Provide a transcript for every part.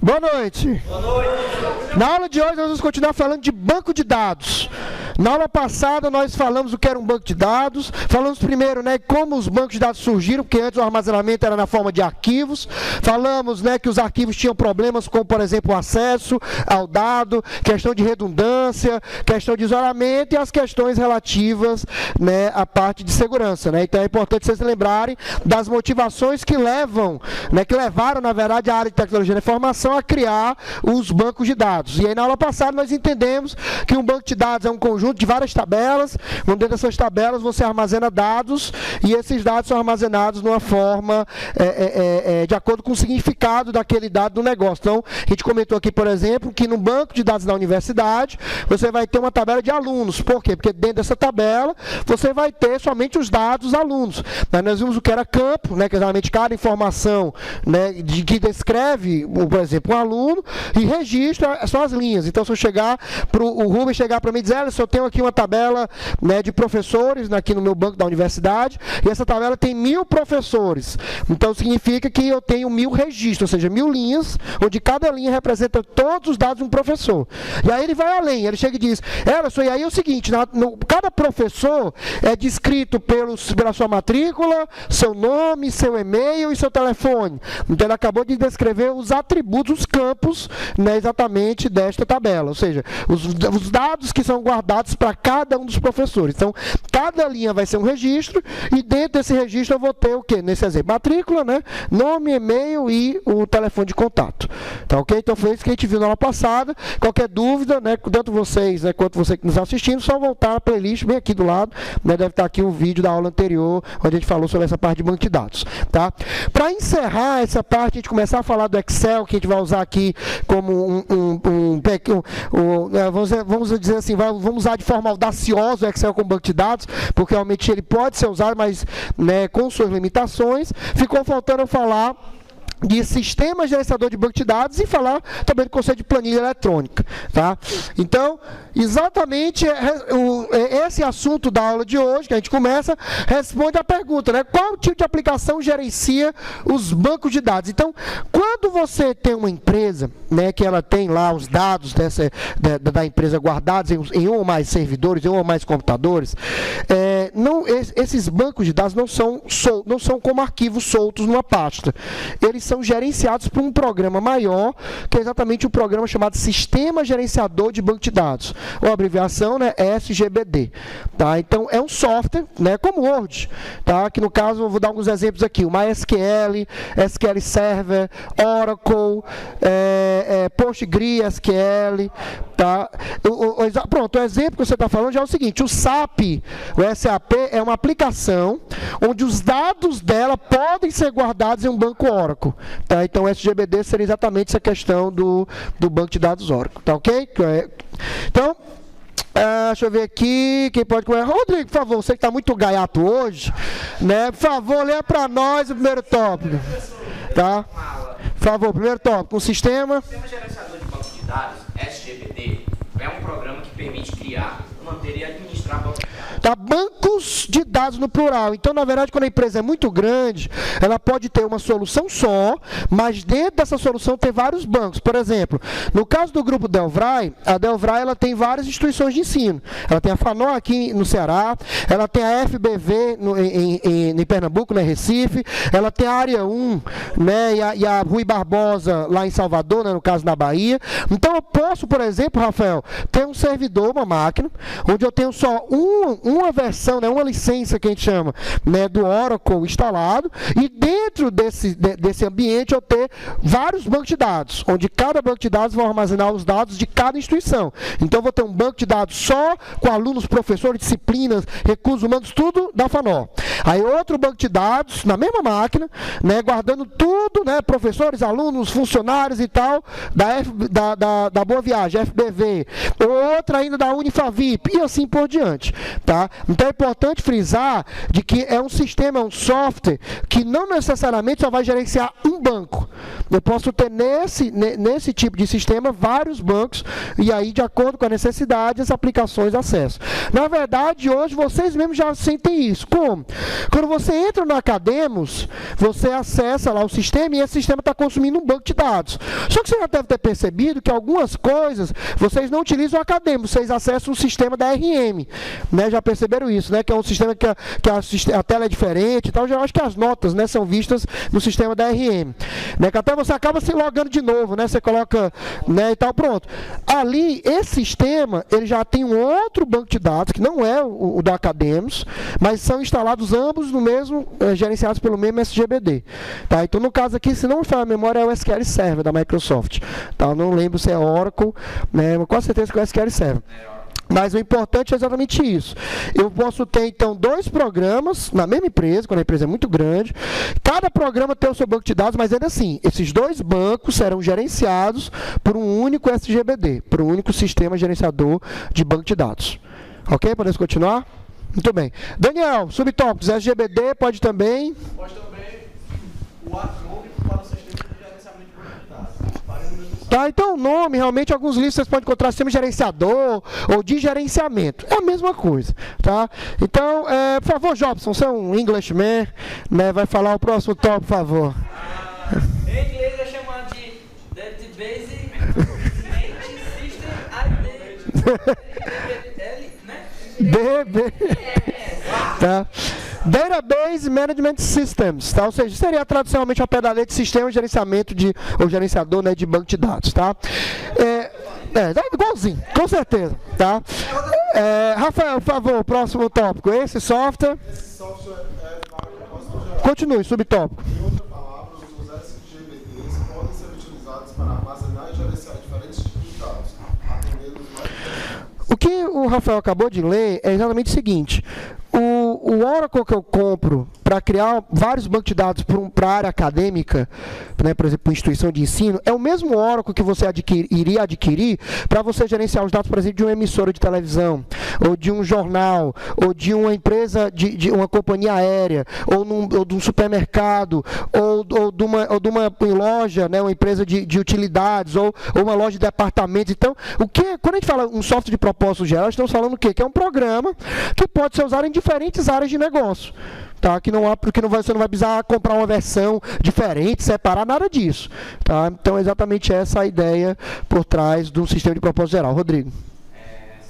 Boa noite. Boa noite. Na aula de hoje nós vamos continuar falando de banco de dados. Na aula passada nós falamos o que era um banco de dados, falamos primeiro, como os bancos de dados surgiram, porque antes o armazenamento era na forma de arquivos. Falamos, que os arquivos tinham problemas como, por exemplo, o acesso ao dado, questão de redundância, questão de isolamento e as questões relativas, à parte de segurança, Então é importante vocês lembrarem das motivações que levam, que levaram, na verdade, a área de tecnologia da informação a criar os bancos de dados. E aí na aula passada nós entendemos que um banco de dados é um conjunto de várias tabelas, onde dentro dessas tabelas você armazena dados, e esses dados são armazenados de uma forma de acordo com o significado daquele dado do negócio. Então, a gente comentou aqui, por exemplo, que no banco de dados da universidade, você vai ter uma tabela de alunos. Por quê? Porque dentro dessa tabela, você vai ter somente os dados dos alunos. Nós vimos o que era campo, que é realmente cada informação que descreve, por exemplo, um aluno, e registra são as linhas. Então, se eu chegar, o Rubens chegar para mim e dizer, olha, eu tenho aqui uma tabela de professores aqui no meu banco da universidade, e essa tabela tem 1000 professores. Então, significa que eu tenho 1000 registros, ou seja, 1000 linhas, onde cada linha representa todos os dados de um professor. E aí ele vai além, ele chega e diz, e aí é o seguinte, cada professor é descrito pela sua matrícula, seu nome, seu e-mail e seu telefone. Então, ele acabou de descrever os atributos, os campos, exatamente desta tabela, ou seja, os dados que são guardados para cada um dos professores. Então, cada linha vai ser um registro, e dentro desse registro eu vou ter o quê? Nesse exemplo, matrícula, nome, e-mail e o telefone de contato. Tá ok? Então, foi isso que a gente viu na aula passada. Qualquer dúvida, tanto vocês quanto você que nos está assistindo, só voltar na playlist bem aqui do lado, deve estar aqui o vídeo da aula anterior, onde a gente falou sobre essa parte de banco de dados. Tá? Para encerrar essa parte, a gente começar a falar do Excel, que a gente vai usar aqui como vamos dizer assim, vamos usar de forma audaciosa o Excel como banco de dados, porque realmente ele pode ser usado, mas com suas limitações. Ficou faltando eu falar de sistema gerenciador de banco de dados e falar também do conceito de planilha eletrônica. Tá? Então, exatamente esse assunto da aula de hoje, que a gente começa, responde à pergunta, qual tipo de aplicação gerencia os bancos de dados? Então, quando você tem uma empresa, que ela tem lá os dados da empresa guardados em um ou mais servidores, em um ou mais computadores, esses bancos de dados não são como arquivos soltos numa pasta. Eles são gerenciados por um programa maior, que é exatamente um programa chamado Sistema Gerenciador de Banco de Dados. Ou a abreviação, SGBD. Tá? Então, é um software, como o Word, tá? Que no caso, eu vou dar alguns exemplos aqui. O MySQL, SQL Server, Oracle, PostgreSQL. Tá? Pronto, o exemplo que você está falando já é o seguinte, o SAP é uma aplicação onde os dados dela podem ser guardados em um banco Oracle. Tá? Então, o SGBD seria exatamente essa questão do banco de dados Oracle. Tá ok? Então, deixa eu ver aqui, quem pode começar? Rodrigo, por favor, você que está muito gaiato hoje, por favor, leia para nós o primeiro tópico. Tá? Por favor, primeiro tópico, o sistema... O Sistema Gerenciador de Banco de Dados, SGBD, é um programa que permite criar, manter e administrar bancos de dados. Tá? Bancos de dados no plural. Então, na verdade, quando a empresa é muito grande, ela pode ter uma solução só, mas dentro dessa solução tem vários bancos. Por exemplo, no caso do grupo Delvry, a Delvry ela tem várias instituições de ensino. Ela tem a FANO aqui no Ceará, ela tem a FBV em Pernambuco, Recife, ela tem a Área 1, e a Rui Barbosa lá em Salvador, no caso na Bahia. Então, eu posso, por exemplo, Rafael, ter um servidor, uma máquina, onde eu tenho só uma versão, uma licença que a gente chama do Oracle instalado, e dentro desse ambiente eu ter vários bancos de dados, onde cada banco de dados vai armazenar os dados de cada instituição. Então eu vou ter um banco de dados só com alunos, professores, disciplinas, recursos humanos, tudo da FANO. Aí outro banco de dados na mesma máquina, guardando tudo, professores, alunos, funcionários e tal, da Boa Viagem, FBV, outra ainda da Unifavip, e assim por diante. Tá? Então é importante frisar de que é um sistema, é um software que não necessariamente só vai gerenciar um banco. eu posso ter nesse tipo de sistema vários bancos, e aí, de acordo com a necessidade, as aplicações de acesso. Na verdade, hoje, vocês mesmos já sentem isso. Como? Quando você entra no Academos, você acessa lá o sistema, e esse sistema está consumindo um banco de dados. Só que você já deve ter percebido que algumas coisas, vocês não utilizam o Academos, vocês acessam o sistema da RM. Né? Já perceberam isso, né? Que é um sistema que a tela é diferente e tal. Já acho que as notas, né, são vistas no sistema da RM. Né? Que até você acaba se logando de novo, né? Você coloca, né, e tal, pronto. Ali, esse sistema, ele já tem um outro banco de dados, que não é o da Academos, mas são instalados ambos no mesmo, gerenciados pelo mesmo SGBD. Tá? Então, no caso aqui, se não me falha a memória, é o SQL Server da Microsoft. Tá? Eu não lembro se é Oracle, né? Mas com certeza que é o SQL Server. Mas o importante é exatamente isso. Eu posso ter, então, 2 programas na mesma empresa, quando a empresa é muito grande. Cada programa tem o seu banco de dados, mas ainda assim, esses 2 bancos serão gerenciados por um único SGBD, por um único sistema gerenciador de banco de dados. Ok? Podemos continuar? Muito bem. Daniel, subtópicos, SGBD pode também? Pode também o acrônimo para o sistema de gerenciamento de banco de dados. Tá, então o nome, realmente, alguns livros vocês podem encontrar sistema gerenciador ou de gerenciamento. É a mesma coisa, tá? Então, por favor, Jobson, você é um Englishman, né? Vai falar o próximo tópico, por favor. Em inglês é chamado de Database Management System ID. Né? DB. Tá? Database Management Systems, tá? Ou seja, seria tradicionalmente ao pé da letra de sistema de gerenciamento ou gerenciador, né, de banco de dados, tá? Igualzinho, com certeza, tá? Rafael, por favor, próximo tópico. Esse software. Esse software é para propósito geral. Continue, subtópico. Em outras palavras, os SGBDs podem ser utilizados para armazenar e gerenciar diferentes tipos de dados, atendendo os mais diversos. O que o Rafael acabou de ler é exatamente o seguinte: o Oracle que eu compro para criar vários bancos de dados para a área acadêmica, né, por exemplo, instituição de ensino, é o mesmo Oracle que você iria adquirir para você gerenciar os dados, por exemplo, de uma emissora de televisão, ou de um jornal, ou de uma empresa, de uma companhia aérea, ou de um supermercado, ou de uma loja, né, uma empresa de utilidades, ou uma loja de departamentos. Então, quando a gente fala um software de propósito geral, estamos falando o quê? Que é um programa que pode ser usado em diferentes áreas de negócio. Tá? Porque você não vai precisar comprar uma versão diferente, separar, nada disso. Tá? Então, é exatamente essa a ideia por trás do sistema de propósito geral. Rodrigo.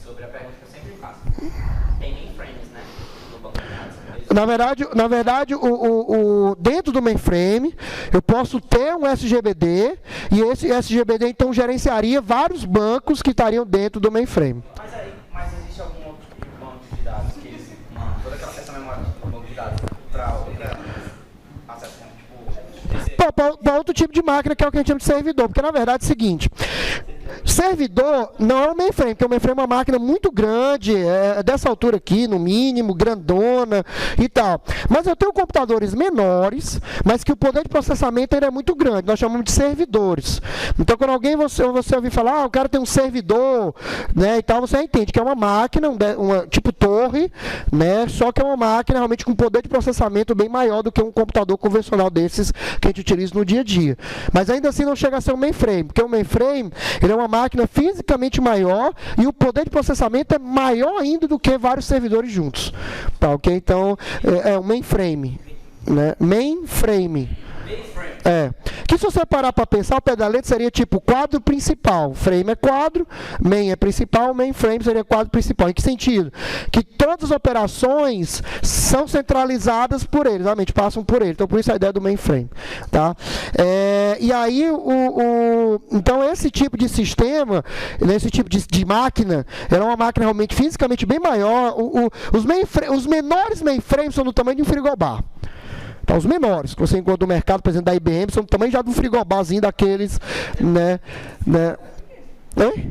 Sobre a pergunta que eu sempre faço. Tem mainframes, né? No banco de dados. Na verdade, dentro do mainframe, eu posso ter um SGBD, e esse SGBD, então, gerenciaria vários bancos que estariam dentro do mainframe. Mas existe algum outro tipo de banco de dados que eles mandam toda aquela seção memória do banco de dados para outra acesso, tipo, Para outro tipo de máquina, que é o que a gente chama de servidor. Porque, na verdade, é o seguinte: servidor não é o mainframe, porque o mainframe é uma máquina muito grande, é dessa altura aqui, no mínimo, grandona e tal. Mas eu tenho computadores menores, mas que o poder de processamento ainda é muito grande. Nós chamamos de servidores. Então, quando você ouvir falar, o cara tem um servidor, né, e tal, você entende que é uma máquina, uma tipo torre, né, só que é uma máquina realmente com poder de processamento bem maior do que um computador convencional desses que a gente utiliza no dia a dia. Mas ainda assim não chega a ser um mainframe, porque o mainframe, ele é uma máquina fisicamente maior e o poder de processamento é maior ainda do que vários servidores juntos. Tá, ok? Então, é um mainframe. Né? Mainframe. Que se você parar para pensar, o pé da letra seria tipo quadro principal. Frame é quadro, main é principal, mainframe seria quadro principal. Em que sentido? Que todas as operações são centralizadas por ele, realmente passam por ele. Então, por isso a ideia do mainframe. Tá? E aí, então, esse tipo de sistema, esse tipo de máquina, era uma máquina realmente fisicamente bem maior. Os menores mainframes são do tamanho de um frigobar. Tá, os menores que você encontra no mercado, por exemplo, da IBM, são do tamanho já de um frigobarzinho daqueles, né? Oi?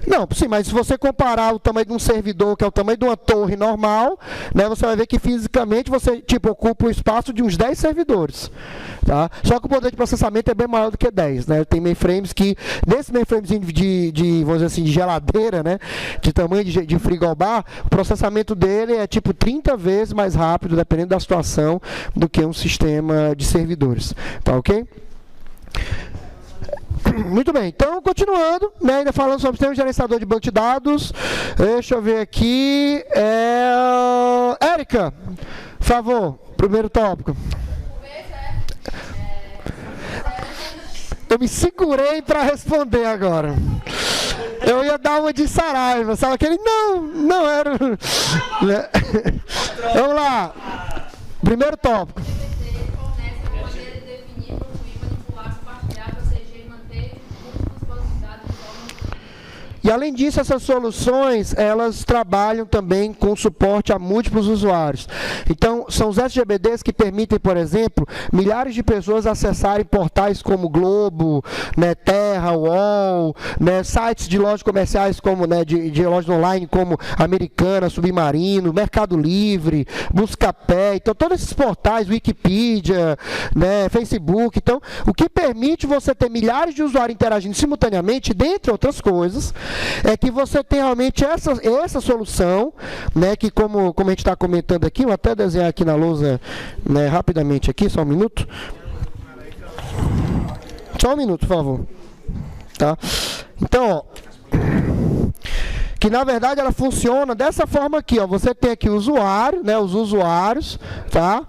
Não, sim, mas se você comparar o tamanho de um servidor, que é o tamanho de uma torre normal, né, você vai ver que fisicamente você ocupa o espaço de uns 10 servidores. Tá? Só que o poder de processamento é bem maior do que 10. Né? Tem mainframes que, nesse mainframezinho vamos dizer assim, de geladeira, né, de tamanho de frigobar, o processamento dele é tipo 30 vezes mais rápido, dependendo da situação, do que um sistema de servidores. Tá ok? Muito bem, então continuando, né, ainda falando sobre o sistema gerenciador de banco de dados, deixa eu ver aqui, Érica, por favor, primeiro tópico. Eu me segurei para responder agora. Eu ia dar uma de Saraiva, sabe aquele? Não era. Vamos lá. Primeiro tópico. E além disso, essas soluções, elas trabalham também com suporte a múltiplos usuários. Então, são os SGBDs que permitem, por exemplo, milhares de pessoas acessarem portais como Globo, né, Terra, UOL, né, sites de lojas comerciais como, né, de lojas online como Americana, Submarino, Mercado Livre, Buscapé. Então, todos esses portais, Wikipedia, né, Facebook. Então, o que permite você ter milhares de usuários interagindo simultaneamente, dentre outras coisas, é que você tem realmente essa solução, né, que como a gente está comentando aqui, vou até desenhar aqui na lousa, né, rapidamente aqui, só um minuto. Só um minuto, por favor. Tá? Então, ó, que na verdade ela funciona dessa forma aqui, ó. Você tem aqui o usuário, né, os usuários, tá?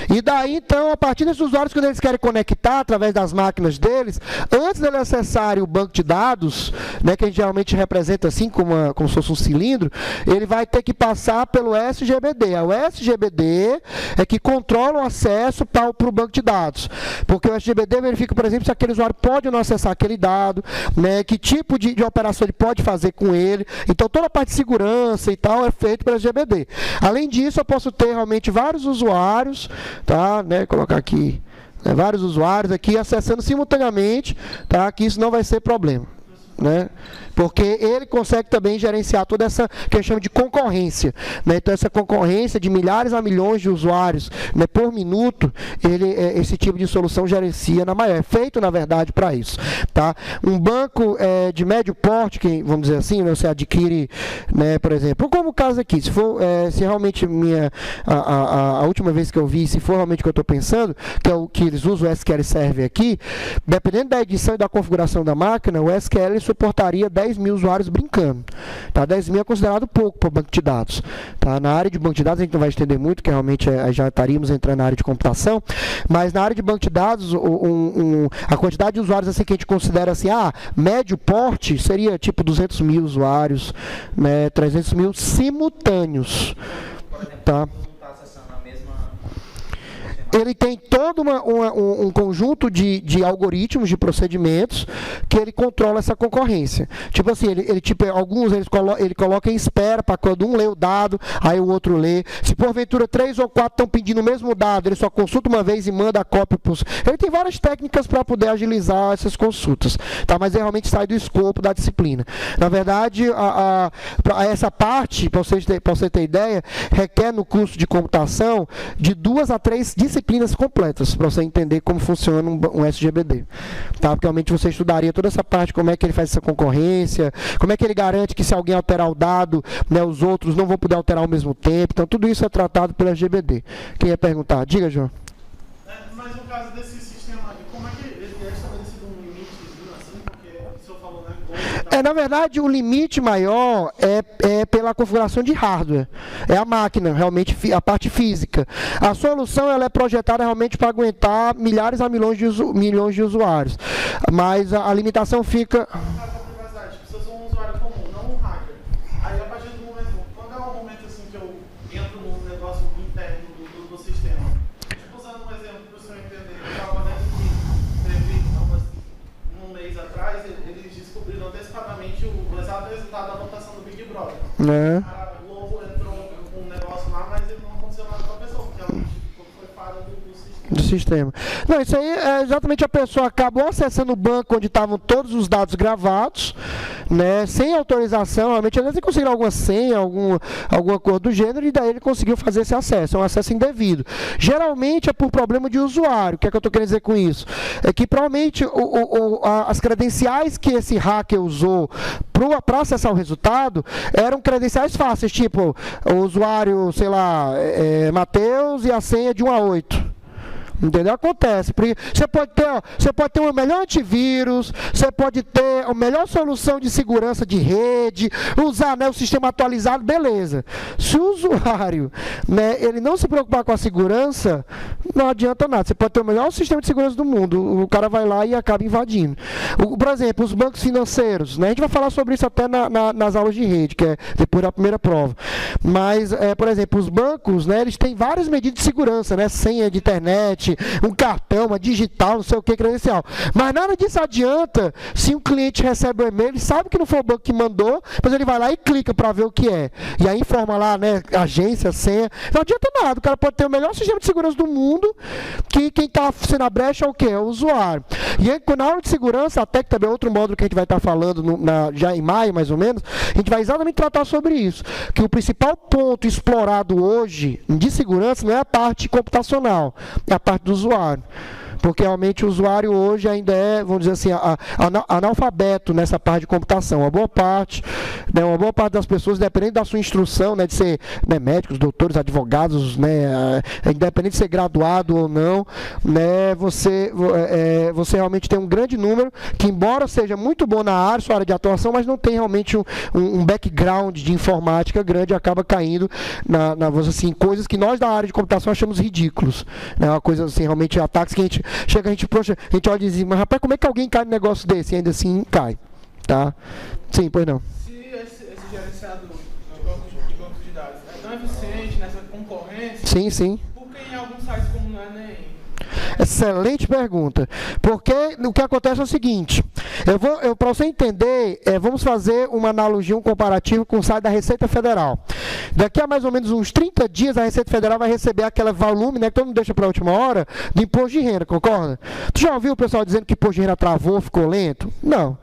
E daí, então, a partir desses usuários, quando eles querem conectar através das máquinas deles, antes deles acessarem o banco de dados, né, que a gente geralmente representa assim, como se fosse um cilindro, ele vai ter que passar pelo SGBD. O SGBD é que controla o acesso para o banco de dados. Porque o SGBD verifica, por exemplo, se aquele usuário pode ou não acessar aquele dado, né, que tipo de operação ele pode fazer com ele. Então, toda a parte de segurança e tal é feito pelo SGBD. Além disso, eu posso ter realmente vários usuários, tá, né, colocar aqui, né, vários usuários aqui acessando simultaneamente, tá, que isso não vai ser problema, né, porque ele consegue também gerenciar toda essa que eu chamo de concorrência, né, então essa concorrência de milhares a milhões de usuários, né, por minuto, esse tipo de solução gerencia na maior, é feito na verdade para isso, tá, um banco de médio porte, que vamos dizer assim, né, você adquire, né, por exemplo, como o caso aqui, se realmente a última vez que eu vi, se for realmente o que eu estou pensando, que é o que eles usam o SQL Server aqui, dependendo da edição e da configuração da máquina, o SQL suportaria 10 mil usuários brincando. Tá? 10 mil é considerado pouco para o banco de dados. Tá? Na área de banco de dados a gente não vai estender muito, que realmente já estaríamos entrando na área de computação, mas na área de banco de dados, a quantidade de usuários assim, que a gente considera assim, médio porte, seria tipo 200 mil usuários, né, 300 mil simultâneos. Por exemplo, tá? está acessando a mesma... Ele tem todo um conjunto de algoritmos, de procedimentos, que ele controla essa concorrência. Tipo assim, alguns ele coloca em espera para quando um lê o dado, aí o outro lê. Se porventura 3 ou 4 estão pedindo o mesmo dado, ele só consulta uma vez e manda a cópia para os... Ele tem várias técnicas para poder agilizar essas consultas, tá? Mas realmente sai do escopo da disciplina. Na verdade, essa parte, para você ter ideia, requer no curso de computação de 2 a 3 disciplinas completas para você entender como funciona um SGBD, tá? Porque realmente você estudaria toda essa parte, como é que ele faz essa concorrência, como é que ele garante que se alguém alterar o dado, né, os outros não vão poder alterar ao mesmo tempo. Então tudo isso é tratado pelo SGBD. Quem ia perguntar? Diga, João. Mas no caso desse sistema aqui, como é que ele é estabelecido um limitezinho assim? Porque o senhor falou, né? Na verdade, o limite maior é pela configuração de hardware. É a máquina, realmente, a parte física. A solução ela é projetada realmente para aguentar milhares a milhões de usuários. Mas a limitação fica... Se eu sou um usuário comum, não um hacker, aí a partir do momento, quando é um momento assim que eu entro num negócio interno do sistema, usando um exemplo para o senhor entender, eu estava dentro de um mês atrás, eles descobriram antecipadamente o exato resultado da votação do Big Brother. O Globo entrou com um negócio lá, mas ele não aconteceu nada com a pessoa, porque ela foi falha do sistema. Não, isso aí é exatamente a pessoa acabou acessando o banco onde estavam todos os dados gravados, né, sem autorização, realmente ele tem conseguido alguma senha, alguma coisa do gênero, e daí ele conseguiu fazer esse acesso, é um acesso indevido. Geralmente é por problema de usuário. O que é que eu estou querendo dizer com isso? É que provavelmente as credenciais que esse hacker usou para acessar o resultado eram credenciais fáceis, tipo o usuário, sei lá, Matheus e a senha de 1 a 8. Entendeu? Acontece. Você pode ter o melhor antivírus, você pode ter a melhor solução de segurança de rede, usar, né, o sistema atualizado, beleza. Se o usuário, né, ele não se preocupar com a segurança, não adianta nada. Você pode ter o melhor sistema de segurança do mundo, o cara vai lá e acaba invadindo. Por exemplo, os bancos financeiros, né, a gente vai falar sobre isso até nas aulas de rede, que é depois da primeira prova. Mas, por exemplo, os bancos, né, eles têm várias medidas de segurança, né, senha de internet, um cartão, uma digital, não sei o que, credencial. Mas nada disso adianta se um cliente recebe um e-mail, ele sabe que não foi o banco que mandou, mas ele vai lá e clica para ver o que é. E aí informa lá, né, agência, senha. Não adianta nada, o cara pode ter o melhor sistema de segurança do mundo, que quem está sendo a brecha é o quê? É o usuário. E aí, na aula de segurança, até que também é outro módulo que a gente vai estar falando já em maio, mais ou menos, a gente vai exatamente tratar sobre isso. Que o principal ponto explorado hoje de segurança não é a parte computacional, é a parte do usuário. Porque realmente o usuário hoje ainda é, vamos dizer assim, analfabeto nessa parte de computação. Uma boa parte das pessoas, independente da sua instrução, né, de ser, né, médicos, doutores, advogados, né, independente de ser graduado ou não, né, você realmente tem um grande número que, embora seja muito bom na área, sua área de atuação, mas não tem realmente um background de informática grande, acaba caindo assim, coisas que nós da área de computação achamos ridículos. Né, uma coisa assim, realmente ataques que a gente olha e diz, mas rapaz, como é que alguém cai num negócio desse? E ainda assim cai, tá? Sim, pois não. Se esse gerenciador de banco de dados é tão eficiente nessa concorrência, Sim. por que em alguns sites como no Enem? Excelente pergunta. Porque o que acontece é o seguinte, para você entender, vamos fazer uma analogia, um comparativo com o site da Receita Federal. Daqui a mais ou menos uns 30 dias, a Receita Federal vai receber aquele volume, né, que todo mundo deixa para a última hora, de imposto de renda, concorda? Tu já ouviu o pessoal dizendo que imposto de renda travou, ficou lento? Não.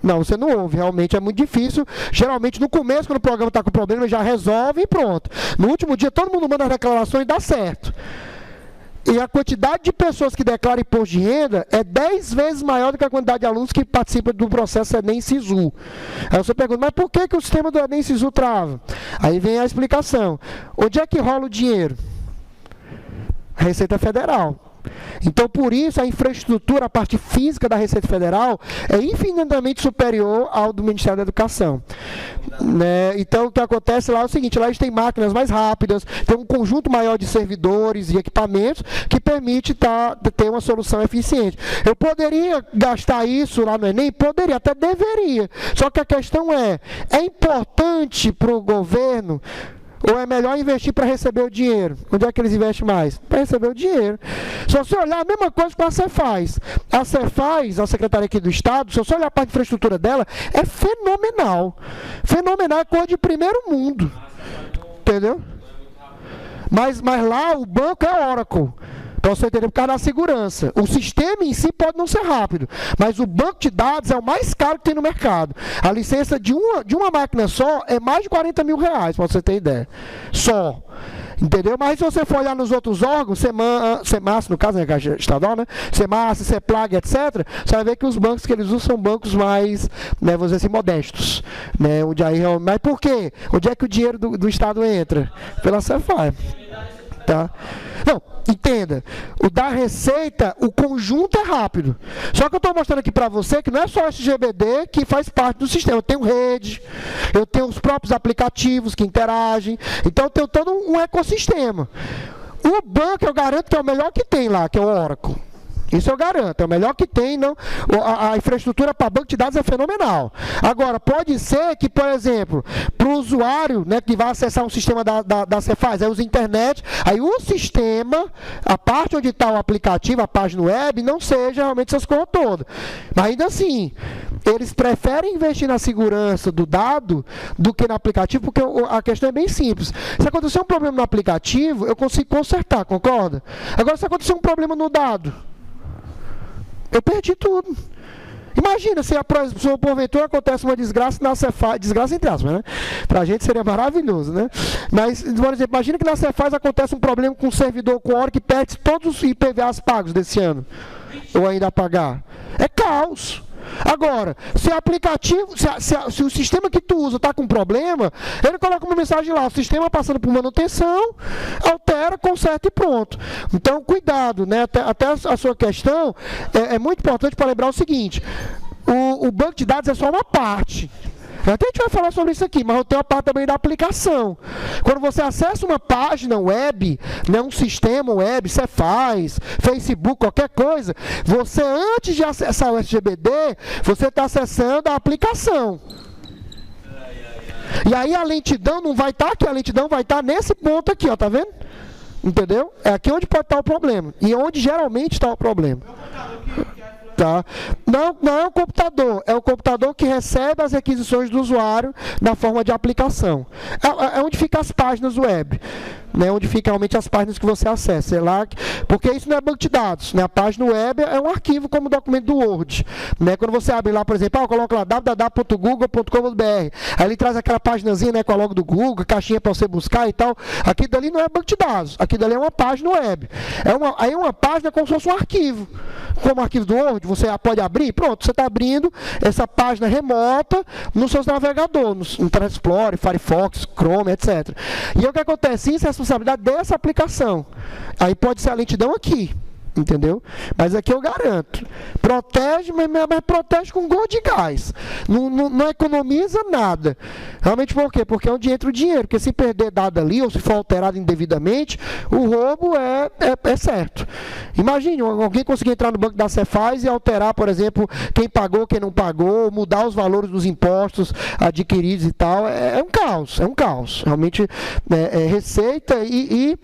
Não, você não ouve, realmente é muito difícil. Geralmente no começo, quando o programa está com problema, já resolve e pronto. No último dia, todo mundo manda as declarações e dá certo. E a quantidade de pessoas que declaram imposto de renda é 10 vezes maior do que a quantidade de alunos que participam do processo Enem-Sisu. Aí você pergunta, mas por que o sistema do Enem-Sisu trava? Aí vem a explicação. Onde é que rola o dinheiro? Receita Federal. Então, por isso, a infraestrutura, a parte física da Receita Federal é infinitamente superior ao do Ministério da Educação. Né? Então, o que acontece lá é o seguinte, lá eles têm máquinas mais rápidas, tem um conjunto maior de servidores e equipamentos que permite ter uma solução eficiente. Eu poderia gastar isso lá no Enem? Poderia, até deveria. Só que a questão é importante para o governo ou é melhor investir para receber o dinheiro? Onde é que eles investem mais? Para receber o dinheiro. Se você olhar a mesma coisa que a Cefaz. A Cefaz, a Secretaria aqui do Estado, se você olhar a parte de infraestrutura dela, é fenomenal. Fenomenal, é coisa de primeiro mundo. Entendeu? Mas lá o banco é Oracle. Para você entender, por causa da segurança. O sistema em si pode não ser rápido, mas o banco de dados é o mais caro que tem no mercado. A licença de uma máquina só é mais de 40 mil reais, para você ter ideia. Só. Entendeu? Mas se você for olhar nos outros órgãos, SEMAS, no caso, né, Caixa Estadual, né? SEMAS, CEPLAG, etc., você vai ver que os bancos que eles usam são bancos mais, né, vamos dizer assim, modestos. Né? Mas por quê? Onde é que o dinheiro do Estado entra? Pela Cefaz. Tá? Não, entenda, o da Receita, o conjunto é rápido. Só que eu estou mostrando aqui para você que não é só esse GBD que faz parte do sistema. Eu tenho rede, eu tenho os próprios aplicativos que interagem. Então eu tenho todo um ecossistema. O banco eu garanto que é o melhor que tem lá, que é o Oracle. Isso eu garanto, é o melhor que tem. Não, a infraestrutura para banco de dados é fenomenal. Agora, pode ser que, por exemplo, para o usuário, né, que vai acessar um sistema da Cefaz, aí usa internet, aí o sistema, a parte onde está o aplicativo, a página web, não seja realmente essas coisas todas. Mas ainda assim, eles preferem investir na segurança do dado do que no aplicativo, porque a questão é bem simples. Se acontecer um problema no aplicativo, eu consigo consertar, concorda? Agora, se acontecer um problema no dado, eu perdi tudo. Imagina se porventura acontece uma desgraça na Cefaz, desgraça entre aspas, né? Para a gente seria maravilhoso, né? Mas, por exemplo, imagina que na Cefaz acontece um problema com o servidor, com a hora que perde todos os IPVAs pagos desse ano, ou ainda a pagar. É caos. Agora, se o aplicativo, se o sistema que tu usa está com problema, ele coloca uma mensagem lá, o sistema passando por manutenção, altera, conserta e pronto. Então, cuidado, né? Até a sua questão é muito importante para lembrar o seguinte, o banco de dados é só uma parte. Até a gente vai falar sobre isso aqui, mas eu tenho a parte também da aplicação. Quando você acessa uma página web, né, um sistema web, você faz, Facebook, qualquer coisa, você antes de acessar o SGBD, você está acessando a aplicação. E aí a lentidão não vai estar aqui, a lentidão vai estar nesse ponto aqui, ó, tá vendo? Entendeu? É aqui onde pode estar o problema. E onde geralmente está o problema. Tá? Não é o computador, é o computador que recebe as requisições do usuário na forma de aplicação. É onde ficam as páginas web, né? Onde ficam realmente as páginas que você acessa. Sei lá, porque isso não é banco de dados, né? A página web é um arquivo como documento do Word, né? Quando você abre lá, por exemplo, coloca lá www.google.com.br, aí ele traz aquela paginazinha, né, com a logo do Google, caixinha para você buscar e tal. Aqui dali não é banco de dados, aqui dali é uma página web. Aí uma página é como se fosse um arquivo, como arquivo do Word. Você pode abrir, pronto, você está abrindo essa página remota no seu navegador, no Internet Explorer, Firefox, Chrome, etc. E o que acontece? Isso é a responsabilidade dessa aplicação. Aí pode ser a lentidão aqui, entendeu? Mas aqui eu garanto. Protege, mas protege com gol de gás. Não economiza nada. Realmente por quê? Porque é onde entra o dinheiro. Porque se perder dado ali, ou se for alterado indevidamente, o roubo é certo. Imagine alguém conseguir entrar no banco da Cefaz e alterar, por exemplo, quem pagou, quem não pagou, mudar os valores dos impostos adquiridos e tal. É um caos, é um caos. Realmente receita e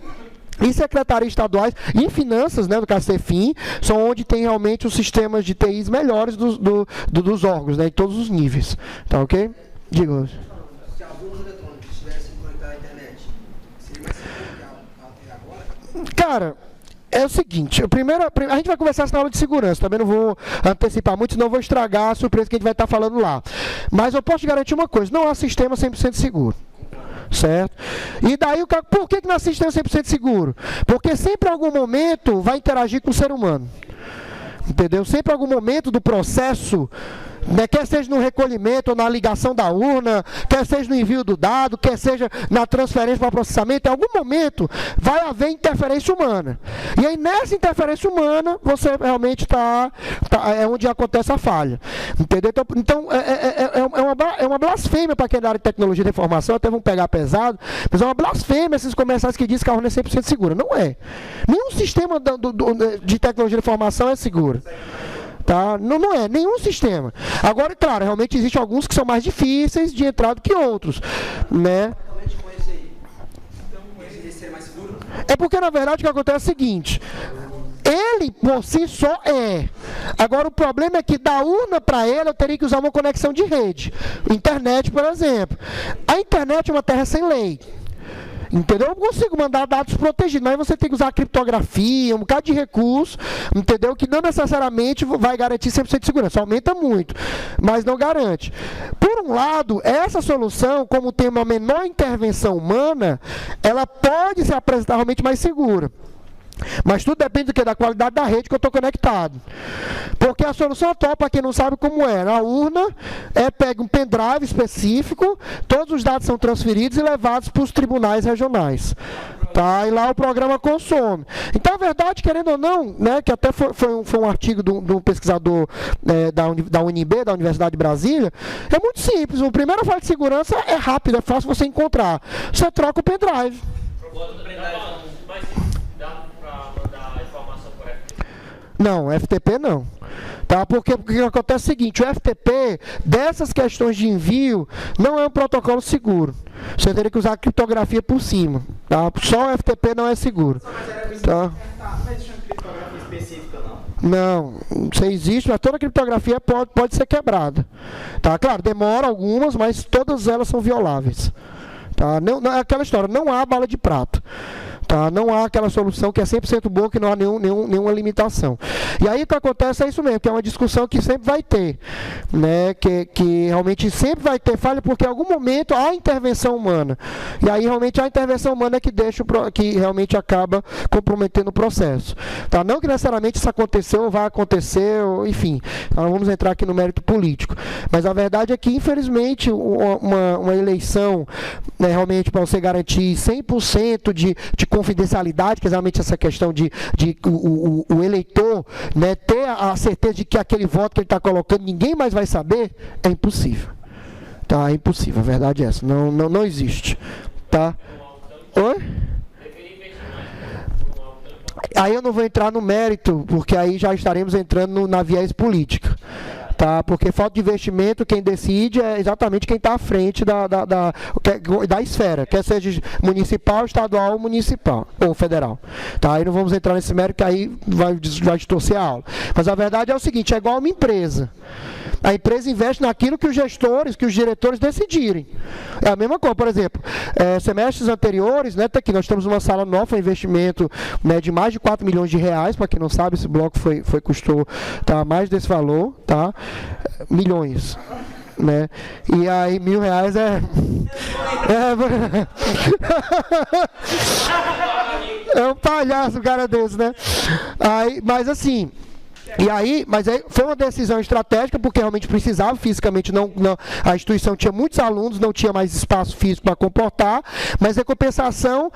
secretarias estaduais e finanças, né, do caso CEFIM, são onde tem realmente os sistemas de TIs melhores dos órgãos, né, em todos os níveis. Tá ok? Diga. Se alguns eletrônicos estivessem conectados à internet, seria mais seguro que agora? Cara, é o seguinte, a gente vai conversar isso na aula de segurança, também não vou antecipar muito, senão eu vou estragar a surpresa que a gente vai estar falando lá. Mas eu posso te garantir uma coisa, não há sistema 100% seguro. Certo? E daí, por que não há sistema 100% seguro? Porque sempre em algum momento vai interagir com o ser humano. Entendeu? Sempre em algum momento do processo, né, quer seja no recolhimento ou na ligação da urna, quer seja no envio do dado, quer seja na transferência para processamento, em algum momento vai haver interferência humana. E aí nessa interferência humana, você realmente é onde acontece a falha. Entendeu? Então é uma blasfêmia para quem é da área de tecnologia de informação, até vão pegar pesado, mas é uma blasfêmia esses comerciais que dizem que a urna é 100% segura. Não é. Nenhum sistema de tecnologia de informação é seguro. Tá? Não é, nenhum sistema. Agora, claro, realmente existem alguns que são mais difíceis de entrar do que outros, né? É porque, na verdade, o que acontece é o seguinte, ele, por si só, é. Agora, o problema é que da urna para ele, eu teria que usar uma conexão de rede. Internet, por exemplo. A internet é uma terra sem lei. Entendeu? Eu não consigo mandar dados protegidos, mas você tem que usar criptografia, um bocado de recurso, entendeu? Que não necessariamente vai garantir 100% de segurança, aumenta muito, mas não garante. Por um lado, essa solução, como tem uma menor intervenção humana, ela pode se apresentar realmente mais segura. Mas tudo depende do que? Da qualidade da rede que eu estou conectado. Porque a solução atual, para quem não sabe como é, na urna, pega um pendrive específico, todos os dados são transferidos e levados para os tribunais regionais. Tá? E lá o programa consome. Então, a verdade, querendo ou não, né, que até foi um artigo de um pesquisador da UNB, da Universidade de Brasília, é muito simples. A primeira falha de segurança é rápida, é fácil você encontrar. Você troca o pendrive. Não, FTP não. Tá? Porque acontece o seguinte, o FTP, dessas questões de envio, não é um protocolo seguro. Você teria que usar a criptografia por cima. Tá? Só o FTP não é seguro. Tá? Não existe uma criptografia específica, não? Não, isso existe, mas toda criptografia pode ser quebrada. Tá? Claro, demora algumas, mas todas elas são violáveis. Tá? Não, é aquela história, não há bala de prata. Tá? Não há aquela solução que é 100% boa, que não há nenhuma limitação. E aí o que acontece é isso mesmo, que é uma discussão que sempre vai ter, né? Que realmente sempre vai ter falha, porque em algum momento há intervenção humana. E aí realmente a intervenção humana é que que realmente acaba comprometendo o processo. Tá? Não que necessariamente isso aconteceu ou vai acontecer, enfim, nós vamos entrar aqui no mérito político. Mas a verdade é que, infelizmente, uma eleição, né, realmente para você garantir 100% de confidencialidade, que é exatamente essa questão de o eleitor, né, ter a certeza de que aquele voto que ele está colocando ninguém mais vai saber, é impossível. Tá? É impossível, a verdade é essa. Não existe. Tá? Oi? Aí eu não vou entrar no mérito, porque aí já estaremos entrando na viés política. Tá? Porque falta de investimento, quem decide é exatamente quem está à frente da esfera, quer seja municipal, estadual, municipal ou federal. Tá? Aí não vamos entrar nesse mérito, que aí vai distorcer a aula. Mas a verdade é o seguinte, é igual a uma empresa. A empresa investe naquilo que os gestores, que os diretores decidirem. É a mesma coisa, por exemplo, semestres anteriores, né, tá aqui, nós temos uma sala nova, um investimento, né, de mais de 4 milhões de reais, para quem não sabe, esse bloco custou, tá, mais desse valor, tá? Milhões. Né? E aí R$1.000 é um palhaço um cara desse, né? Aí, mas assim, mas aí foi uma decisão estratégica, porque realmente precisava, fisicamente a instituição tinha muitos alunos, não tinha mais espaço físico para comportar, mas em compensação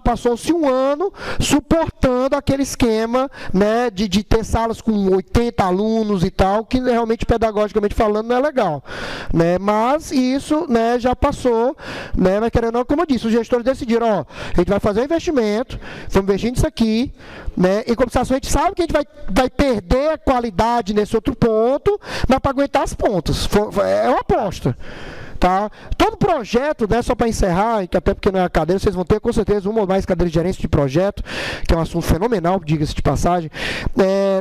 passou-se um ano suportando aquele esquema, né, de ter salas com 80 alunos e tal, que realmente pedagogicamente falando não é legal, né? Mas isso, né, já passou, né? Mas querendo ou não, como eu disse, os gestores decidiram, ó, a gente vai fazer um investimento, vamos investir nisso aqui, né? Em compensação a gente sabe que a gente vai perder a qualidade nesse outro ponto, mas para aguentar as pontas. É uma aposta. Tá? Todo projeto, né, só para encerrar, e que até porque não é a cadeira, vocês vão ter com certeza uma ou mais cadeiras de gerência de projeto, que é um assunto fenomenal, diga-se de passagem.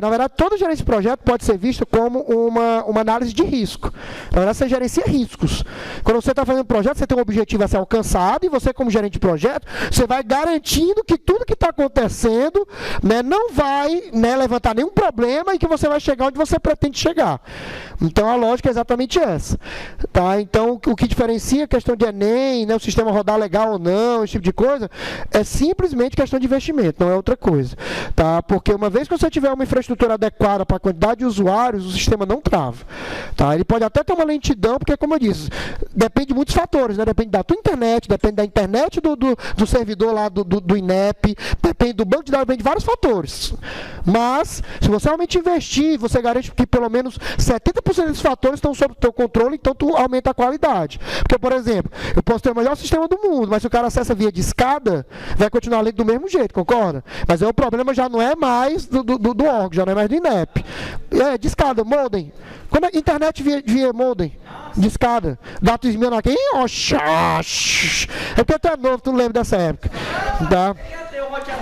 Na verdade, toda gerência de projeto pode ser vista como uma análise de risco. Na verdade, você gerencia riscos. Quando você está fazendo um projeto, você tem um objetivo a ser alcançado, e você, como gerente de projeto, você vai garantindo que tudo que está acontecendo, né, não vai, né, levantar nenhum problema e que você vai chegar onde você pretende chegar. Então, a lógica é exatamente essa. Tá? Então, o que diferencia a questão de Enem, né, o sistema rodar legal ou não, esse tipo de coisa, é simplesmente questão de investimento, não é outra coisa. Tá? Porque uma vez que você tiver uma infraestrutura adequada para a quantidade de usuários, o sistema não trava. Tá? Ele pode até ter uma lentidão, porque, como eu disse, depende de muitos fatores, né? Depende da tua internet, depende da internet do servidor lá do INEP, depende do banco de dados, depende de vários fatores. Mas, se você realmente investir, você garante que pelo menos 70% desses fatores estão sob o teu controle, então tu aumenta a qualidade. Porque, por exemplo, eu posso ter o melhor sistema do mundo, mas se o cara acessa via de escada, vai continuar lendo do mesmo jeito, concorda? Mas aí o problema já não é mais do órgão, já não é mais do INEP. De escada, modem. Quando a internet via modem, de escada, dados esmiando aqui, é porque tu é novo, tu não lembra dessa época. Tá?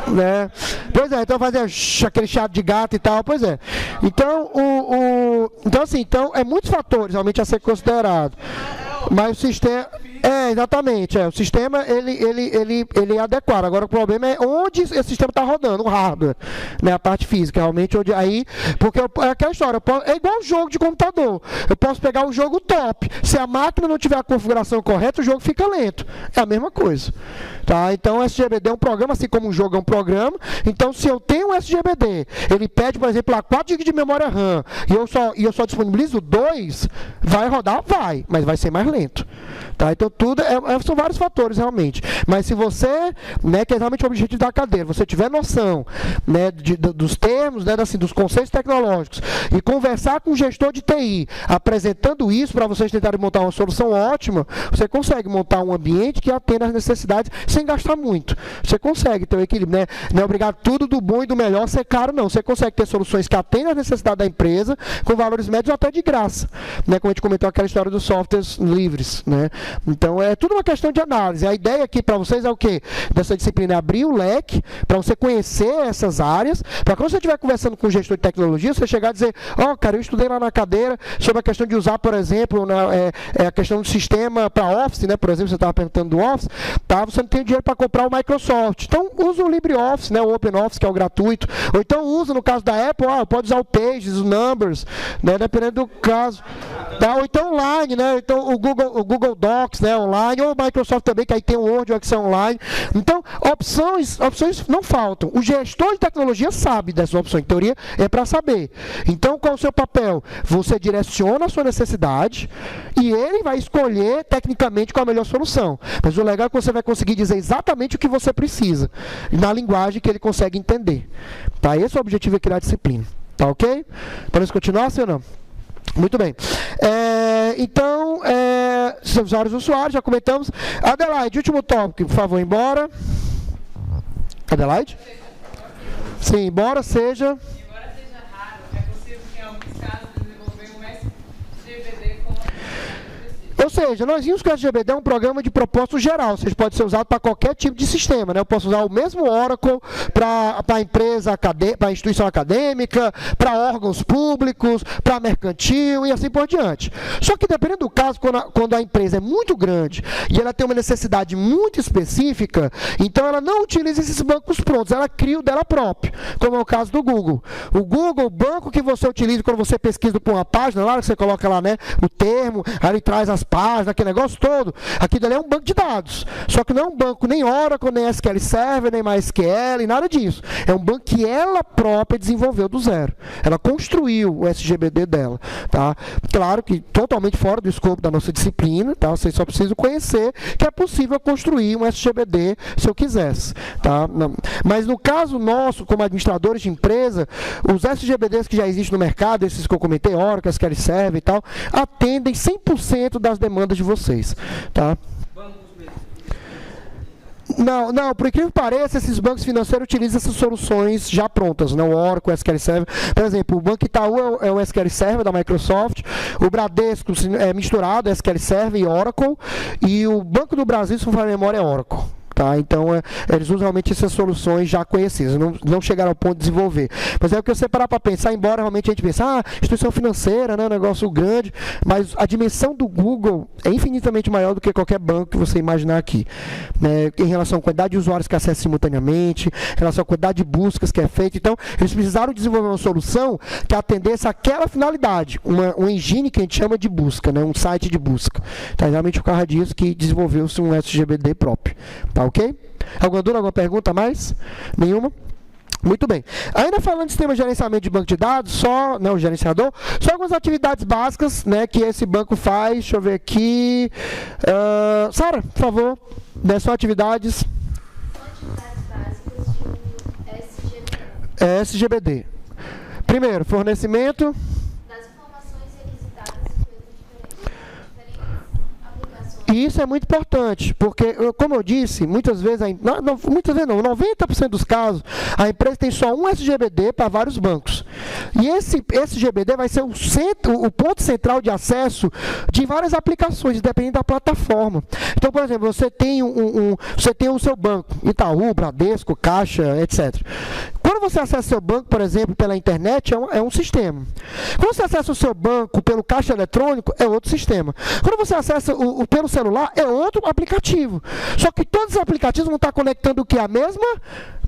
Né? Pois é, então fazer aquele chato de gato e tal, pois é. Então, então é muitos fatores realmente a ser considerado. Mas o sistema... exatamente. O sistema, ele é adequado. Agora, o problema é onde esse sistema está rodando, o hardware, né? A parte física, realmente, onde aí... Porque é aquela história, é igual um jogo de computador. Eu posso pegar um jogo top. Se a máquina não tiver a configuração correta, o jogo fica lento. É a mesma coisa. Tá? Então, o SGBD é um programa, assim como um jogo é um programa. Então, se eu tenho um SGBD, ele pede, por exemplo, 4 GB de memória RAM, e eu só disponibilizo 2, vai rodar? Vai, mas vai ser mais lento. Tá? Então, tudo são vários fatores, realmente. Mas se você, né, que é realmente o objetivo da cadeira, você tiver noção, né, dos termos, né, assim, dos conceitos tecnológicos, e conversar com o gestor de TI, apresentando isso para vocês tentarem montar uma solução ótima, você consegue montar um ambiente que atenda às necessidades sem gastar muito. Você consegue ter um equilíbrio, né? Não é obrigado tudo do bom e do melhor ser caro, não. Você consegue ter soluções que atendem às necessidades da empresa, com valores médios até de graça. Né? Como a gente comentou aquela história dos softwares livres. Né? Então, Então, é tudo uma questão de análise. A ideia aqui para vocês é o quê? Dessa disciplina é abrir o leque para você conhecer essas áreas, para quando você estiver conversando com o gestor de tecnologia, você chegar e dizer, cara, eu estudei lá na cadeira sobre a questão de usar, por exemplo, a questão do sistema para Office, né? Por exemplo, você estava perguntando do Office, tá? Você não tem dinheiro para comprar o Microsoft. Então, usa o LibreOffice, né? O OpenOffice, que é o gratuito. Ou então usa, no caso da Apple, pode usar o Pages, o Numbers, né? Dependendo do caso. Tá? Ou então online, né? Então o Google Docs, né? Online, ou o Microsoft também, que aí tem o Word, o Excel online. Então, opções não faltam. O gestor de tecnologia sabe dessas opções. Em teoria, é para saber. Então, qual é o seu papel? Você direciona a sua necessidade e ele vai escolher, tecnicamente, qual a melhor solução. Mas o legal é que você vai conseguir dizer exatamente o que você precisa, na linguagem que ele consegue entender. Tá? Esse é o objetivo aqui da disciplina. Tá ok? Podemos continuar, sim ou não? Muito bem. Então, são os vários usuários, já comentamos. Adelaide, último tópico, por favor, embora. Adelaide? Sim, embora seja raro, é possível que em alguns casos desenvolver um SGBD como Ou seja, nós vimos que o SGBD é um programa de propósito geral, ou seja, pode ser usado para qualquer tipo de sistema, né? Eu posso usar o mesmo Oracle para a empresa, para a instituição acadêmica, para órgãos públicos, para mercantil e assim por diante. Só que dependendo do caso, quando a empresa é muito grande e ela tem uma necessidade muito específica, então ela não utiliza esses bancos prontos, ela cria o dela própria, como é o caso do Google. O Google, o banco que você utiliza quando você pesquisa por uma página, lá que você coloca lá, né, o termo, aí ele traz as páginas, aquele negócio todo, aquilo ali é um banco de dados. Só que não é um banco nem Oracle, nem SQL Server, nem MySQL, nada disso. É um banco que ela própria desenvolveu do zero. Ela construiu o SGBD dela. Tá? Claro que totalmente fora do escopo da nossa disciplina, tá? Vocês só precisam conhecer que é possível construir um SGBD se eu quisesse. Tá? Não. Mas no caso nosso, como administradores de empresa, os SGBDs que já existem no mercado, esses que eu comentei, Oracle, SQL Server e tal, atendem 100% das demandas de vocês, tá? Não, por incrível que pareça, esses bancos financeiros utilizam essas soluções já prontas, né? O Oracle, o SQL Server. Por exemplo, o Banco Itaú é o SQL Server da Microsoft, o Bradesco é misturado, SQL Server e Oracle, e o Banco do Brasil, se não for a memória, é Oracle. Tá? Então, eles usam realmente essas soluções já conhecidas, não chegaram ao ponto de desenvolver. Mas é o que você parar para pensar, embora realmente a gente pense, instituição financeira, né, um negócio grande, mas a dimensão do Google é infinitamente maior do que qualquer banco que você imaginar aqui. Né, em relação à quantidade de usuários que acessam simultaneamente, em relação à quantidade de buscas que é feita. Então, eles precisaram desenvolver uma solução que atendesse àquela finalidade, um engine que a gente chama de busca, né, um site de busca. Então, realmente o carro disso que desenvolveu-se um SGBD próprio. Tá ok? Alguma dúvida, alguma pergunta mais? Nenhuma? Muito bem. Ainda falando de sistema de gerenciamento de banco de dados, o gerenciador, só algumas atividades básicas, né, que esse banco faz. Deixa eu ver aqui. Sara, por favor, só atividades. Atividades básicas de SGBD. Primeiro, fornecimento das informações requisitadas em diferentes aplicações. E isso é muito importante, porque, como eu disse, muitas vezes não, 90% dos casos, a empresa tem só um SGBD para vários bancos. E esse SGBD vai ser o ponto central de acesso de várias aplicações, dependendo da plataforma. Então, por exemplo, você tem o seu banco, Itaú, Bradesco, Caixa, etc. Quando você acessa o seu banco, por exemplo, pela internet, é um sistema. Quando você acessa o seu banco pelo caixa eletrônico, é outro sistema. Quando você acessa pelo celular, é outro aplicativo. Só que todos os aplicativos vão estar conectando o que? A mesma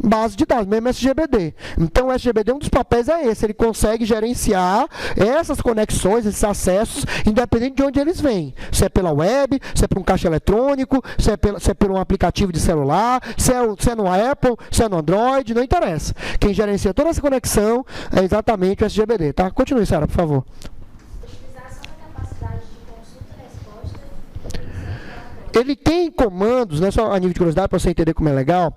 base de dados, mesmo SGBD. Então, o SGBD, um dos papéis é esse. Ele consegue gerenciar essas conexões, esses acessos, independente de onde eles vêm. Se é pela web, se é por um caixa eletrônico, se é por um aplicativo de celular, se é no Apple, se é no Android, não interessa. Quem gerencia toda essa conexão é exatamente o SGBD, tá? Continue, Sara, por favor. Utilização da capacidade de consulta e resposta. Ele tem comandos, né, só a nível de curiosidade, para você entender como é legal,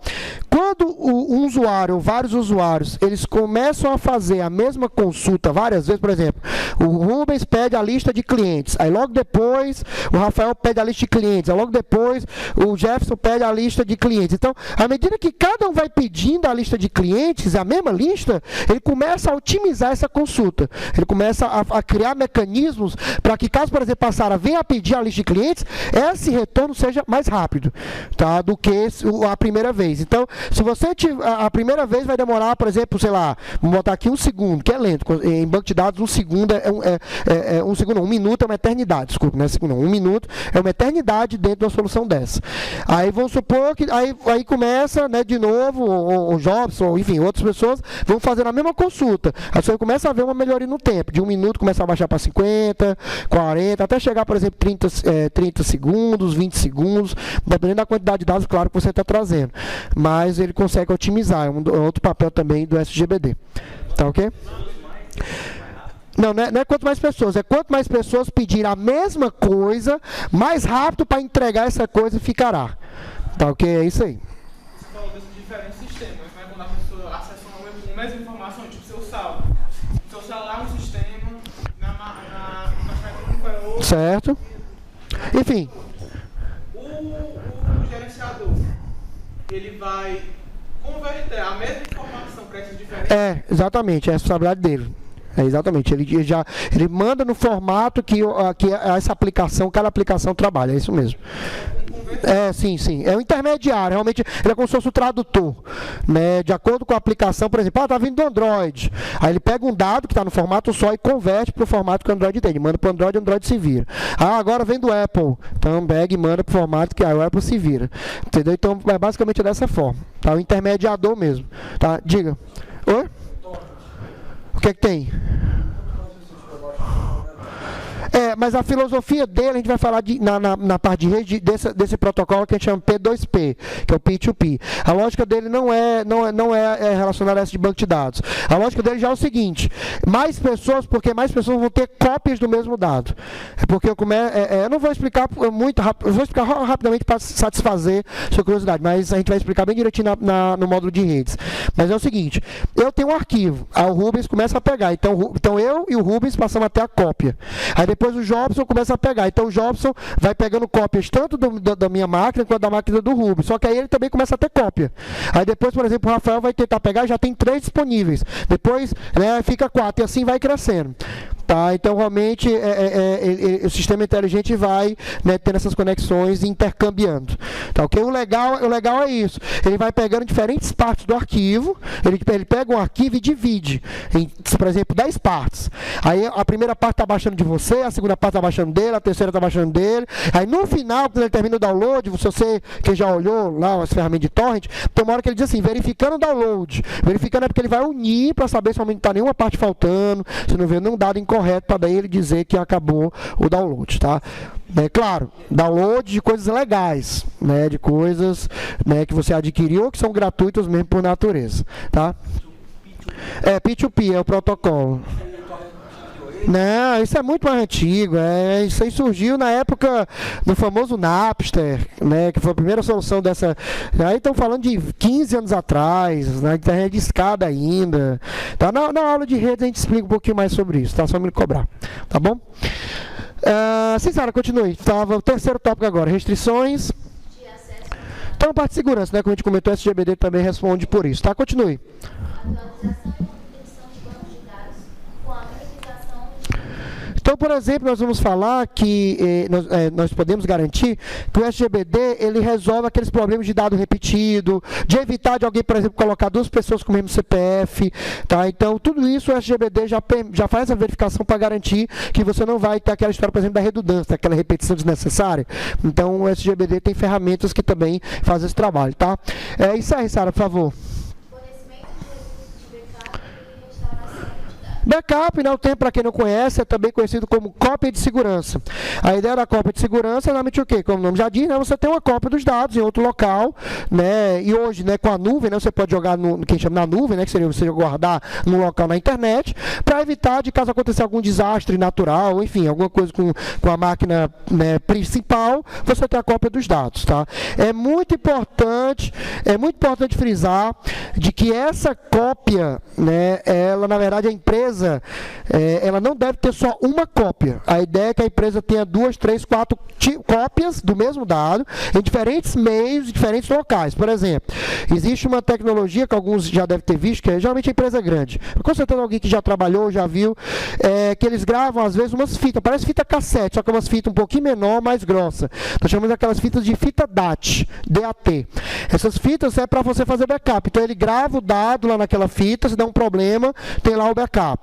Quando um usuário ou vários usuários, eles começam a fazer a mesma consulta várias vezes, por exemplo, o Rubens pede a lista de clientes, aí logo depois o Rafael pede a lista de clientes, aí logo depois o Jefferson pede a lista de clientes. Então, à medida que cada um vai pedindo a lista de clientes, a mesma lista, ele começa a otimizar essa consulta. Ele começa a criar mecanismos para que, caso, por exemplo, a Sara venha a pedir a lista de clientes, esse retorno seja mais rápido, tá, do que a primeira vez. Então, se você a primeira vez vai demorar, por exemplo, sei lá, vamos botar aqui 1 segundo, que é lento. Em banco de dados, 1 segundo um minuto é uma eternidade, desculpa, não é segundo, 1 minuto é uma eternidade dentro de uma solução dessa. Aí vamos supor que aí começa, né, de novo, o Jobson, enfim, outras pessoas vão fazer a mesma consulta. Aí você começa a ver uma melhoria no tempo. De 1 minuto começa a baixar para 50, 40, até chegar, por exemplo, 30 segundos, 20 segundos, dependendo da quantidade de dados, claro, que você está trazendo. Mas ele consegue otimizar, é um outro papel também do SGBD. Tá ok? Não é quanto mais pessoas, é quanto mais pessoas pedirem a mesma coisa, mais rápido para entregar essa coisa ficará. Tá ok? É isso aí. Você falou desses diferentes sistemas, né? Quando a pessoa acessa uma mesma informação, tipo seu saldo. Seu celular é um sistema, na técnica é outro. Certo. Enfim. O gerenciador, ele vai converter a mesma informação para esses diferentes. Exatamente, é a responsabilidade dele. Exatamente, ele manda no formato que essa aplicação, cada aplicação trabalha, é isso mesmo. Sim, é um intermediário, realmente ele é como se fosse o tradutor, né? De acordo com a aplicação, por exemplo, está vindo do Android, aí ele pega um dado que está no formato só e converte para o formato que o Android tem, ele manda para o Android e o Android se vira. Agora vem do Apple, então pega e manda para o formato que o Apple se vira, entendeu? Então é basicamente dessa forma, tá? O intermediador mesmo, tá? Diga. Oi? O que é que tem? Mas a filosofia dele, a gente vai falar na parte de rede desse protocolo que a gente chama P2P, que é o P2P. A lógica dele não é relacionada a essa de banco de dados. A lógica dele já é o seguinte: mais pessoas, porque mais pessoas vão ter cópias do mesmo dado. Porque eu não vou explicar muito rápido, eu vou explicar rapidamente para satisfazer sua curiosidade, mas a gente vai explicar bem direitinho no módulo de redes. Mas é o seguinte: eu tenho um arquivo, aí o Rubens começa a pegar, então eu e o Rubens passamos até a cópia. Aí depois o Jobson começa a pegar. Então o Jobson vai pegando cópias tanto da minha máquina quanto da máquina do Rubens. Só que aí ele também começa a ter cópia. Aí depois, por exemplo, o Rafael vai tentar pegar, já tem 3 disponíveis. Depois, né, fica 4 e assim vai crescendo. Tá? Então realmente o sistema inteligente vai, né, tendo essas conexões e intercambiando. Tá? Okay? O legal é isso. Ele vai pegando diferentes partes do arquivo, ele pega um arquivo e divide em, por exemplo, 10 partes. Aí a primeira parte está baixando de você, a segunda parte está baixando dele, a terceira está baixando dele. Aí no final, quando ele termina o download, você que já olhou lá as ferramentas de torrent, tem uma hora que ele diz assim, verificando o download. Verificando é porque ele vai unir para saber se não está nenhuma parte faltando, se não vê nenhum dado incorreto, para daí ele dizer que acabou o download, tá? Claro, download de coisas legais, né? De coisas, né, que você adquiriu ou que são gratuitas mesmo por natureza, tá? P2P é o protocolo. Não, isso é muito mais antigo. Isso aí surgiu na época do famoso Napster, né, que foi a primeira solução dessa. Aí estão falando de 15 anos atrás, na internet de escada ainda. Tá? Na aula de rede a gente explica um pouquinho mais sobre isso, tá? Só me cobrar, tá bom? Sim, Sara, continue. Estava o terceiro tópico agora, restrições. De acesso Então, a parte de segurança, né, como a gente comentou, o SGBD também responde por isso, tá? Continue. atualização e manutenção de bancos de dados com a minimização de Então, por exemplo, nós vamos falar que nós podemos garantir que o SGBD ele resolve aqueles problemas de dado repetido, de evitar de alguém, por exemplo, colocar 2 pessoas com o mesmo CPF, tá? Então, tudo isso o SGBD já faz a verificação para garantir que você não vai ter aquela história, por exemplo, da redundância, aquela repetição desnecessária. Então, o SGBD tem ferramentas que também fazem esse trabalho, tá? Isso aí, Sara, por favor. fornecimento de recursos de backup e restauração de dados. Backup, né, o termo, para quem não conhece, é também conhecido como cópia de segurança. A ideia da cópia de segurança é realmente o quê? Como o nome já diz, né, você tem uma cópia dos dados em outro local, né, e hoje, né, com a nuvem, né, você pode jogar no que a gente chama na nuvem, né, que seria você guardar num local na internet, para evitar de caso aconteça algum desastre natural, enfim, alguma coisa com a máquina, né, principal, você tem a cópia dos dados, tá? É muito importante frisar de que essa cópia, né, ela na verdade a empresa, ela não deve ter só uma cópia. A ideia é que a empresa tenha 2, 3, 4 cópias do mesmo dado em diferentes meios, em diferentes locais. Por exemplo, existe uma tecnologia que alguns já devem ter visto, que é geralmente a empresa grande. Com certeza alguém que já trabalhou, já viu, que eles gravam às vezes umas fitas, parece fita cassete, só que é umas fitas um pouquinho menor, mais grossa. Nós chamamos aquelas fitas de fita DAT. Essas fitas é para você fazer backup. Então ele grava o dado lá naquela fita, se der um problema, tem lá o backup.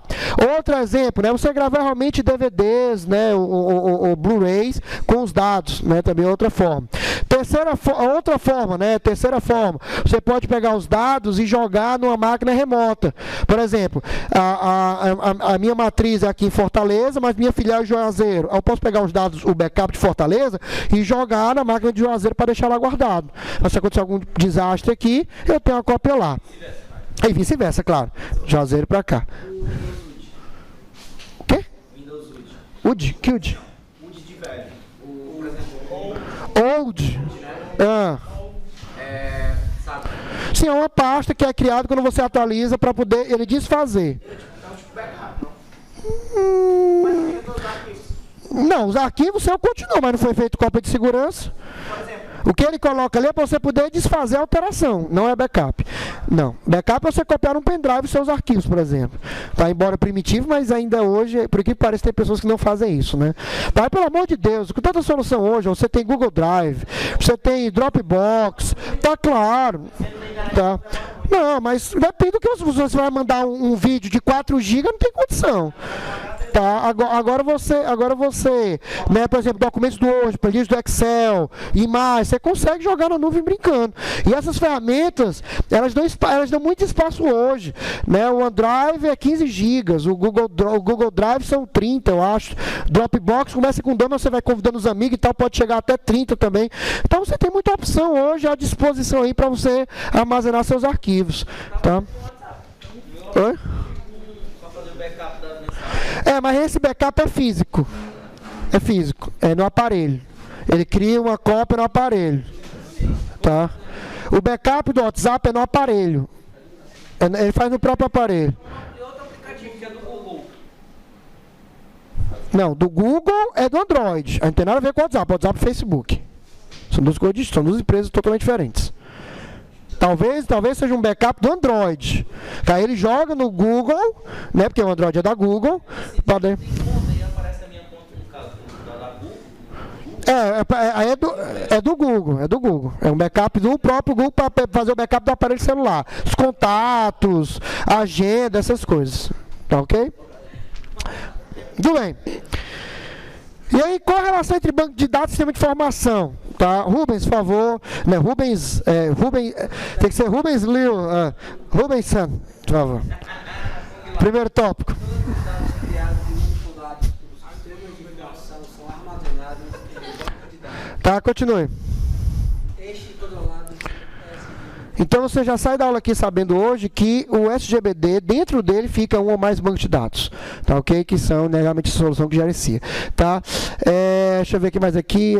Outro exemplo, né, você gravar realmente DVDs, né, ou Blu-rays com os dados, né, também é outra forma. Terceira forma, você pode pegar os dados e jogar numa máquina remota. Por exemplo, a minha matriz é aqui em Fortaleza, mas minha filial é em Juazeiro. Eu posso pegar os dados, o backup de Fortaleza, e jogar na máquina de Juazeiro para deixar lá guardado. Mas se acontecer algum desastre aqui, eu tenho a cópia lá. E vice-versa, claro. Juazeiro para cá. O quê? Windows UD? Que UD? UD de velho. Por exemplo, Old. sabe? Sim, é uma pasta que é criada quando você atualiza para poder ele desfazer. Então, tipo, backup, não? Mas eu tô usando arquivos. Não, os arquivos seu continuam, mas não foi feito cópia de segurança. Por exemplo, O que ele coloca ali é para você poder desfazer a alteração, não é backup. Não, backup é você copiar um pendrive os seus arquivos, por exemplo. Tá, embora primitivo, mas ainda hoje, por que parece, tem pessoas que não fazem isso, né? Tá, pelo amor de Deus, com tanta solução hoje, você tem Google Drive, você tem Dropbox, tá claro. Tá? Não, mas depende do que você vai mandar um vídeo de 4 GB, não tem condição. Tá, agora você, né, por exemplo, documentos do Word, planilhas do Excel, imagens, você consegue jogar na nuvem brincando. E essas ferramentas, elas dão muito espaço hoje, né? O OneDrive é 15 GB, o Google Drive são 30, eu acho. Dropbox começa com 2, mas você vai convidando os amigos e tal, pode chegar até 30 também. Então você tem muita opção hoje à disposição aí para você armazenar seus arquivos, tá? Oi? Mas esse backup é físico. É físico, é no aparelho. Ele cria uma cópia no aparelho. Tá? O backup do WhatsApp é no aparelho. Ele faz no próprio aparelho. E outro aplicativo que é do Google. Não, do Google é do Android. Não tem nada a ver com o WhatsApp. O WhatsApp e Facebook. São duas coisas distintas, são duas empresas totalmente diferentes. Talvez seja um backup do Android. Aí ele joga no Google, né? Porque o Android é da Google. Pode... Aparece a minha conta no caso da Google. É do Google. É um backup do próprio Google para fazer o backup do aparelho celular. Os contatos, a agenda, essas coisas. Tá ok? Tudo bem. E aí, qual a relação entre banco de dados e sistema de informação? Tá? Rubens, por favor. Né, Rubens, tem que ser Rubens Liu. Rubens San, por favor. Primeiro tópico. Todos os dados criados e manipulados pelo sistema de informação são armazenados em banco de dados. Tá, continue. Este controlado Então você já sai da aula aqui sabendo hoje que o SGBD, dentro dele fica um ou mais bancos de dados, tá, ok? Que são, né, realmente a solução que gerencia, tá? Deixa eu ver o que mais aqui.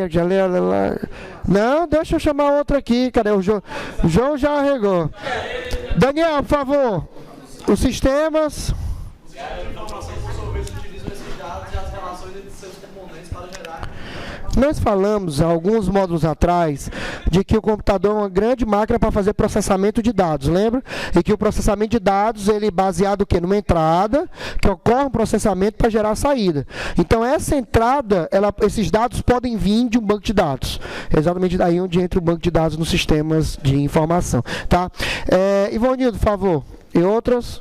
Não, deixa eu chamar outro aqui. Cadê o João? O João já arregou. Daniel, por favor. Os sistemas. a informação por sua vez utiliza esses dados e as relações entre seus componentes para gerar. Nós falamos há alguns módulos atrás de que o computador é uma grande máquina para fazer processamento de dados, lembra? E que o processamento de dados, ele é baseado o quê? Numa entrada, que ocorre um processamento para gerar a saída. Então essa entrada, esses dados podem vir de um banco de dados. É exatamente daí onde entra o banco de dados nos sistemas de informação. Tá? Ivonildo, por favor. E outras?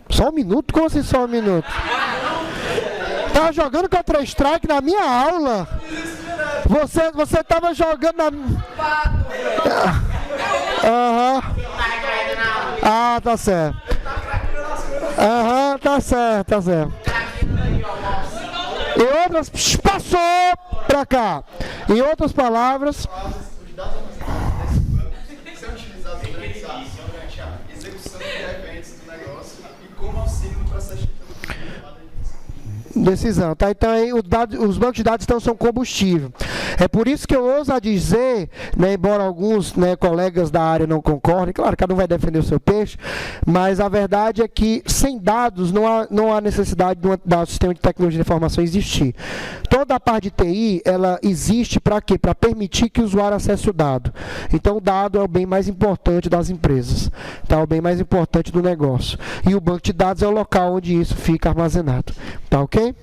Só um minuto? Como assim só um minuto? Tava jogando Counter-Strike na minha aula. Você tava jogando na... Aham. Ah, tá certo. Aham. tá certo, tá certo. Em outras... Passou pra cá. Em outras palavras... Os dados armazenados são utilizados durante a execução de eventos do negócio e como auxílio no processo de decisão, tá? Então aí os bancos de dados então são combustível. É por isso que eu ouso dizer, né, embora alguns, né, colegas da área não concordem, claro, cada um vai defender o seu peixe, mas a verdade é que sem dados não há necessidade do sistema de tecnologia de informação existir. Toda a parte de TI, ela existe para quê? Para permitir que o usuário acesse o dado. Então o dado é o bem mais importante das empresas, tá? O bem mais importante do negócio. E o banco de dados é o local onde isso fica armazenado. Tá ok?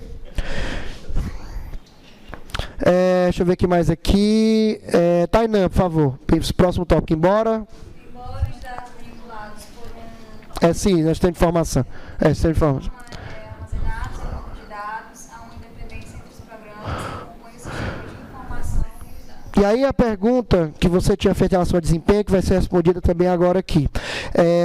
Deixa eu ver o que mais aqui. Tainan, por favor. Próximo tópico. Embora Embora os dados vinculados por um sim, nós temos informação. Sistema de informação. armazenados em banco de dados, há uma independência entre os programas que compõem o sistema de informação e os dados. E aí a pergunta que você tinha feito em relação ao desempenho, que vai ser respondida também agora aqui.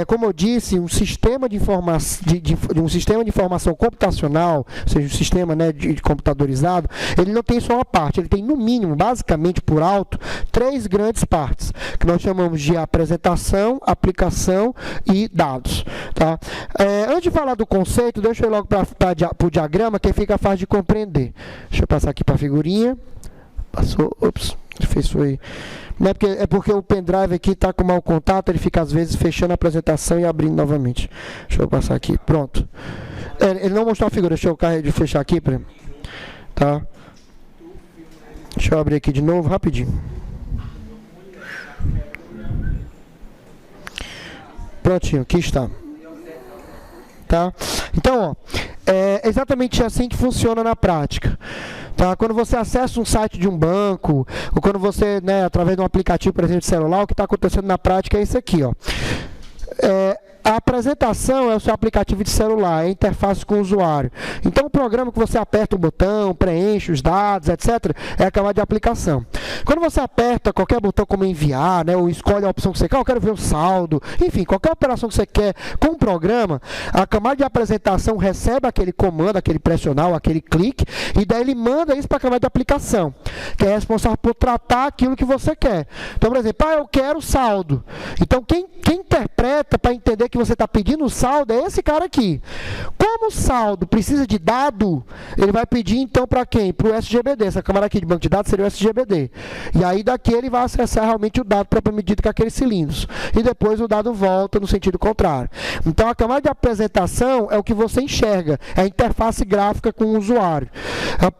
Como eu disse, um sistema de informação computacional, ou seja, um sistema, né, de computadorizado, ele não tem só uma parte, ele tem no mínimo, basicamente por alto, 3 grandes partes, que nós chamamos de apresentação, aplicação e dados. Tá? Antes de falar do conceito, deixa eu ir logo para o diagrama, que fica fácil de compreender. Deixa eu passar aqui para a figurinha. Passou, ops, fez isso aí. Não é porque o pendrive aqui está com mau contato, ele fica às vezes fechando a apresentação e abrindo novamente. Deixa eu passar aqui, pronto. Ele não mostrou a figura, deixa eu fechar aqui, tá? Deixa eu abrir aqui de novo, rapidinho. Prontinho, aqui está. Tá? Então, é exatamente assim que funciona na prática. Tá? Quando você acessa um site de um banco, ou quando você, né, através de um aplicativo, por exemplo, de celular, o que está acontecendo na prática é isso aqui, ó. A apresentação é o seu aplicativo de celular, é a interface com o usuário. Então, o programa que você aperta um botão, preenche os dados, etc., é a camada de aplicação. Quando você aperta qualquer botão como enviar, né, ou escolhe a opção que você quer, eu quero ver o saldo, enfim, qualquer operação que você quer com o programa, a camada de apresentação recebe aquele comando, aquele pressionar, aquele clique, e daí ele manda isso para a camada de aplicação, que é responsável por tratar aquilo que você quer. Então, por exemplo, eu quero saldo. Então, quem interpreta para entender que você está pedindo o saldo é esse cara aqui. Como o saldo precisa de dado, ele vai pedir então para quem? Para o SGBD. Essa câmara aqui de banco de dados seria o SGBD. E aí daqui ele vai acessar realmente o dado para medida com aqueles cilindros. E depois o dado volta no sentido contrário. Então a camada de apresentação é o que você enxerga, é a interface gráfica com o usuário.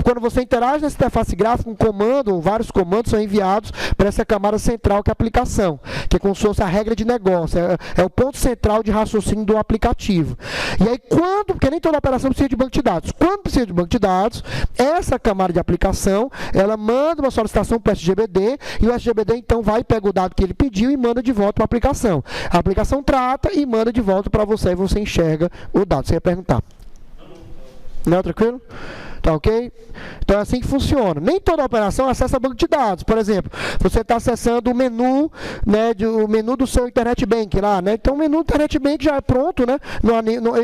Quando você interage nessa interface gráfica, um comando, ou vários comandos são enviados para essa camada central que é a aplicação, que é como se fosse a regra de negócio, é o ponto central de raciocínio do aplicativo. E aí porque nem toda operação precisa de banco de dados. Quando precisa de banco de dados, essa camada de aplicação, ela manda uma solicitação para o SGBD, e o SGBD então vai, pega o dado que ele pediu e manda de volta para a aplicação. A aplicação trata e manda de volta para você, e você enxerga o dado. Você ia perguntar. Não, tranquilo? Tá ok? Então é assim que funciona. Nem toda operação acessa banco de dados. Por exemplo, você está acessando o menu, né, o menu do seu Internet Bank lá, né? Então o menu do Internet Bank já é pronto, né?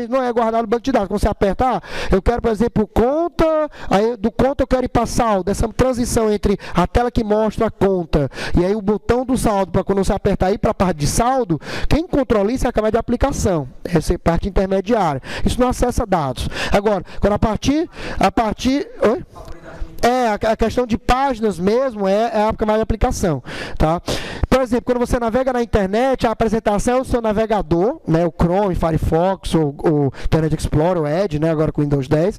Não é guardado no banco de dados. Quando você apertar, eu quero, por exemplo, conta, aí do conta eu quero ir para saldo, essa transição entre a tela que mostra a conta e aí o botão do saldo, para quando você apertar aí para a parte de saldo, quem controla isso é a camada de aplicação. Essa é a parte intermediária. Isso não acessa dados. Agora, quando a partir oi? A questão de páginas mesmo é a camada de aplicação, tá? Por exemplo, quando você navega na internet, a apresentação é o seu navegador, né, o Chrome, Firefox, o Internet Explorer, o Edge, né, agora com o Windows 10.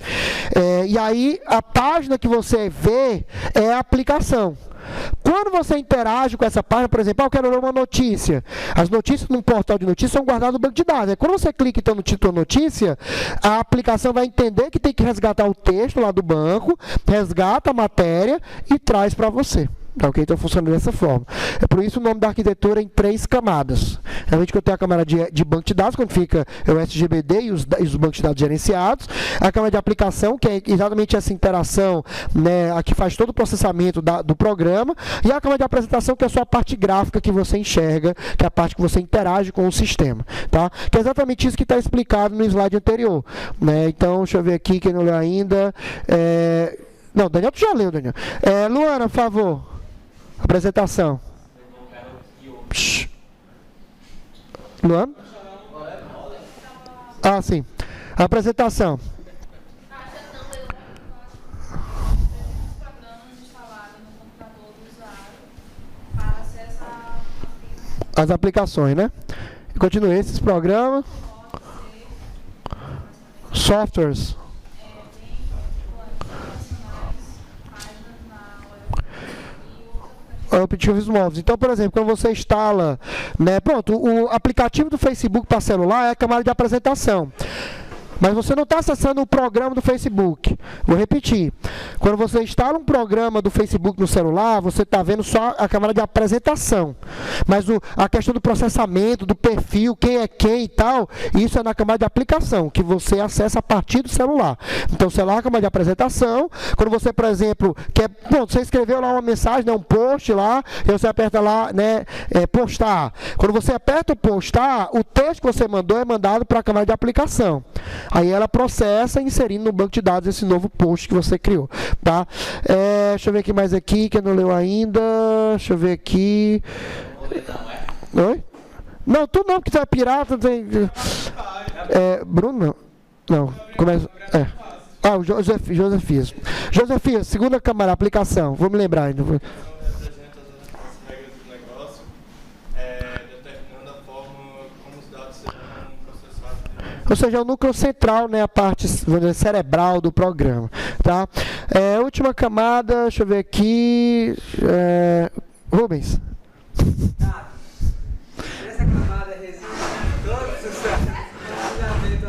E aí, a página que você vê é a aplicação. Quando você interage com essa página, por exemplo, eu quero ler uma notícia. As notícias num portal de notícias são guardadas no banco de dados. Quando você clica então no título notícia, a aplicação vai entender que tem que resgatar o texto lá do banco, resgata a matéria e traz para você. Tá, ok? Então funciona dessa forma. É por isso o nome da arquitetura é em 3 camadas. Realmente que eu tenho a camada de banco de dados, quando fica o SGBD e os bancos de dados gerenciados. A camada de aplicação, que é exatamente essa interação, né, a que faz todo o processamento do programa. E a camada de apresentação, que é só a parte gráfica que você enxerga, que é a parte que você interage com o sistema. Tá? Que é exatamente isso que está explicado no slide anterior. Né? Então, deixa eu ver aqui, quem não leu ainda. Não, Daniel, tu já leu, Daniel. Luana, por favor. Apresentação. Shhh. Luana? Ah, sim. Apresentação. As aplicações, né? Continue esses programas. Softwares. Aplicativos móveis. Então, por exemplo, quando você instala, né, pronto, o aplicativo do Facebook para celular é a camada de apresentação. Mas você não está acessando o programa do Facebook. Vou repetir. Quando você instala um programa do Facebook no celular, você está vendo só a camada de apresentação. Mas a questão do processamento, do perfil, quem é quem e tal, isso é na camada de aplicação, que você acessa a partir do celular. Então, o celular é a camada de apresentação. Quando você, por exemplo, pronto, você escreveu lá uma mensagem, né, um post lá, e você aperta lá, né, postar. Quando você aperta o postar, o texto que você mandou é mandado para a camada de aplicação. Aí ela processa inserindo no banco de dados esse novo post que você criou, tá? Deixa eu ver aqui mais aqui, que eu não leu ainda. Deixa eu ver aqui. Oi? Não, tu não, porque tu é pirata. Tem... Bruno, não. Começa... Ah, o Josefias. Josefias, segunda câmara, aplicação. Vou me lembrar ainda. Ou seja, é o núcleo central, né, a parte, vamos dizer, cerebral do programa. Tá? Última camada, deixa eu ver aqui. Rubens. Nessa camada reside todas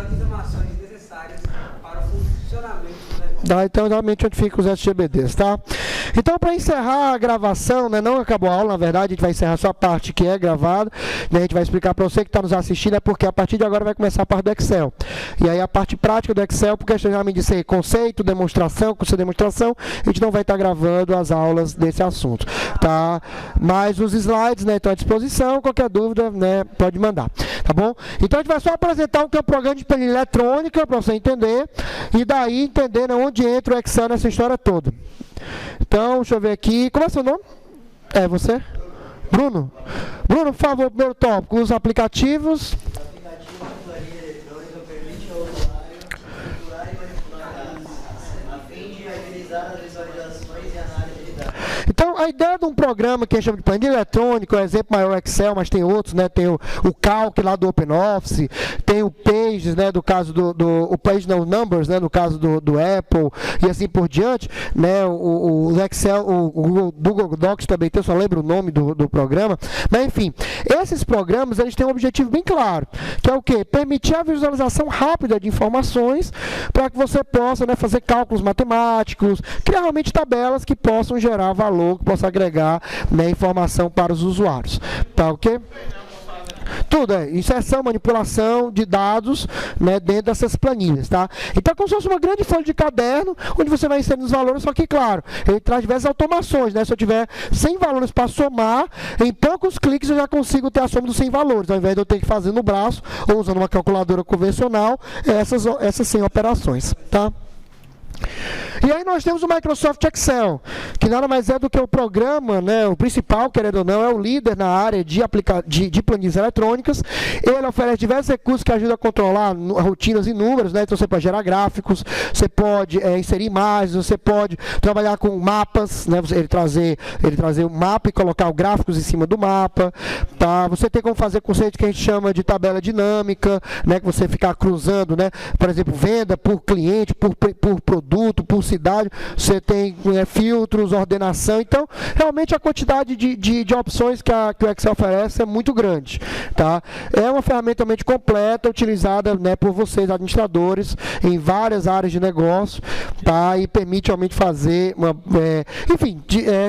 as informações necessárias para o funcionamento do negócio. Tá, então, realmente, onde ficam os SGBDs, tá? Então, para encerrar a gravação, né, não acabou a aula, na verdade, a gente vai encerrar só a parte que é gravada, né, a gente vai explicar para você que está nos assistindo, é porque a partir de agora vai começar a parte do Excel. E aí a parte prática do Excel, porque geralmente de ser conceito, demonstração, curso de demonstração, a gente não vai estar gravando as aulas desse assunto, tá? Mas os slides, né, estão à disposição, qualquer dúvida, né, pode mandar, tá bom? Então, a gente vai só apresentar o que é um programa de planilha eletrônica, para você entender, e daí entender, né, onde entra o Excel nessa história toda. Então, deixa eu ver aqui. Como é seu nome? É você? Bruno? Bruno, por favor, primeiro tópico. Os aplicativos. O aplicativo de planilha eletrônica permite ao usuário estruturar e manipular dados, a fim de agilizar as visualizações e análise de dados. Então, a ideia de um programa que a gente chama de planilha eletrônica, o exemplo maior é o Excel, mas tem outros, né? Tem o Calc lá do OpenOffice, tem o Pages, né? Do caso o Page não, Numbers, né? No caso do Apple, e assim por diante, né? O Excel, o Google Docs também tem, eu só lembro o nome do programa, mas enfim, esses programas, eles têm um objetivo bem claro, que é o quê? Permitir a visualização rápida de informações, para que você possa, né, fazer cálculos matemáticos, criar realmente tabelas que possam gerar valor, que possa agregar, né, informação para os usuários. Tá ok? Tudo inserção, manipulação de dados, né, dentro dessas planilhas, tá? Então, é como se fosse uma grande folha de caderno, onde você vai inserindo os valores, só que, claro, ele traz diversas automações, né? Se eu tiver 100 valores para somar, em poucos cliques eu já consigo ter a soma dos 100 valores, ao invés de eu ter que fazer no braço, ou usando uma calculadora convencional, essas 100 operações, tá? E aí nós temos o Microsoft Excel, que nada mais é do que o programa, né, o principal, querendo ou não, é o líder na área de planilhas eletrônicas. Ele oferece diversos recursos que ajudam a controlar rotinas e números, né? Então você pode gerar gráficos, você pode inserir imagens, você pode trabalhar com mapas, né? Ele trazer um mapa e colocar gráficos em cima do mapa, tá? Você tem como fazer conceito que a gente chama de tabela dinâmica, né? Que você ficar cruzando, né? Por exemplo, venda por cliente, por produto, por publicidade, você tem filtros, ordenação. Então, realmente a quantidade de opções que o Excel oferece é muito grande. Tá? É uma ferramenta realmente completa, utilizada, né, por vocês, administradores, em várias áreas de negócio, tá? E permite realmente fazer,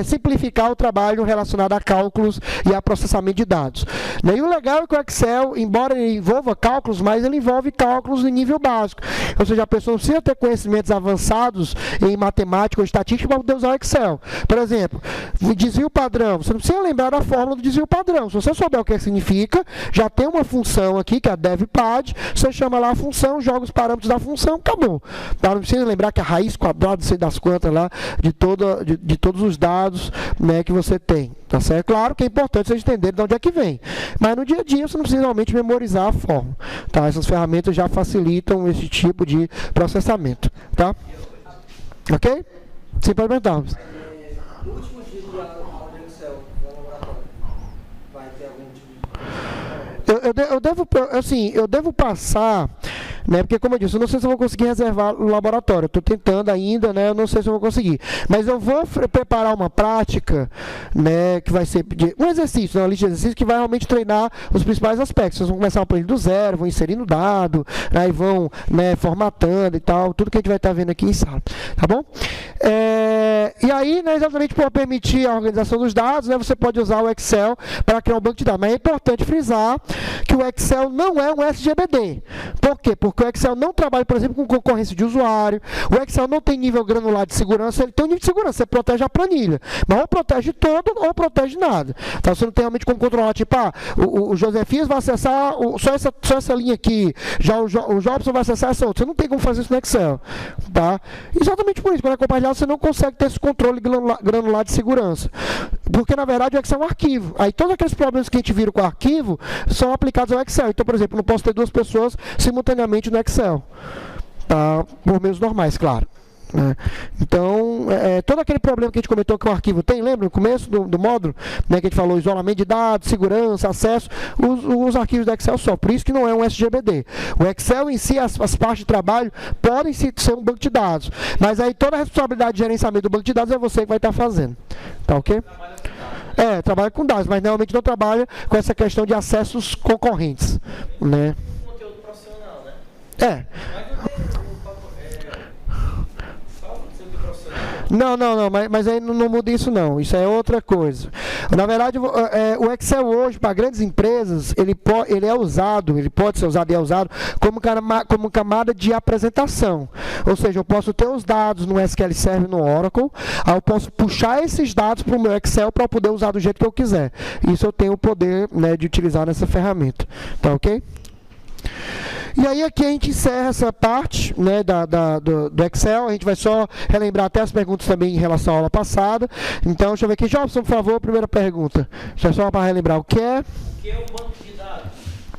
simplificar o trabalho relacionado a cálculos e a processamento de dados. E o legal é que o Excel, embora ele envolva cálculos, mas ele envolve cálculos em nível básico. Ou seja, a pessoa não precisa ter conhecimentos avançados em matemática ou estatística para poder usar o Excel. Por exemplo, o desvio padrão. Você não precisa lembrar da fórmula do desvio padrão. Se você souber o que significa, já tem uma função aqui, que é a devpad, você chama lá a função, joga os parâmetros da função, acabou. Tá? Não precisa lembrar que a raiz quadrada, sei das quantas lá, de todos os dados, né, que você tem. Tá certo? Claro que é importante vocês entenderem de onde é que vem. Mas no dia a dia você não precisa realmente memorizar a fórmula. Tá? Essas ferramentas já facilitam esse tipo de processamento. Tá? Ok? Sim, pode perguntar. No último dia de aula do Excel, no laboratório, vai ter algum tipo de... Eu devo passar, né, porque como eu disse, eu não sei se eu vou conseguir reservar o laboratório, estou tentando ainda, né, eu não sei se eu vou conseguir, mas eu vou preparar uma prática, né, que vai ser um exercício, uma lista de exercícios que vai realmente treinar os principais aspectos. Vocês vão começar a aprender do zero, vão inserindo dado, aí vão, né, formatando e tal, tudo que a gente vai estar vendo aqui em sala, tá bom? E aí, né, exatamente para permitir a organização dos dados, né, você pode usar o Excel para criar um banco de dados, mas é importante frisar que o Excel não é um SGBD. Por quê? Porque o Excel não trabalha, por exemplo, com concorrência de usuário, o Excel não tem nível granular de segurança, ele tem um nível de segurança, você protege a planilha, mas ou protege todo ou protege nada. Então você não tem realmente como controlar, tipo, o Josefias vai acessar só essa linha aqui, já o Jobson vai acessar essa outra, você não tem como fazer isso no Excel. Tá? Exatamente por isso, quando é compartilhado, você não consegue ter esse controle granular de segurança. Porque, na verdade, o Excel é um arquivo. Aí todos aqueles problemas que a gente vira com o arquivo são aplicados ao Excel. Então, por exemplo, não posso ter duas pessoas simultaneamente no Excel. Tá? Por meios normais, claro. Então, todo aquele problema que a gente comentou que o arquivo tem, lembra no começo do módulo, né, que a gente falou isolamento de dados, segurança, acesso, os arquivos do Excel só, por isso que não é um SGBD. O Excel em si, as partes de trabalho podem ser um banco de dados, mas aí toda a responsabilidade de gerenciamento do banco de dados é você que vai estar fazendo, tá ok? Trabalha com dados, mas realmente não trabalha com essa questão de acessos concorrentes, né? Conteúdo profissional, né? Não, mas aí não muda isso não, isso é outra coisa. Na verdade, o Excel hoje, para grandes empresas, ele pode ser usado e é usado como camada de apresentação. Ou seja, eu posso ter os dados no SQL Server, no Oracle, aí eu posso puxar esses dados para o meu Excel para poder usar do jeito que eu quiser. Isso eu tenho o poder, né, de utilizar nessa ferramenta. Tá ok? E aí aqui a gente encerra essa parte, né, do Excel. A gente vai só relembrar até as perguntas também em relação à aula passada. Então, deixa eu ver aqui. Jobson, por favor, primeira pergunta. Já só para relembrar o que é. O que é um banco de dados?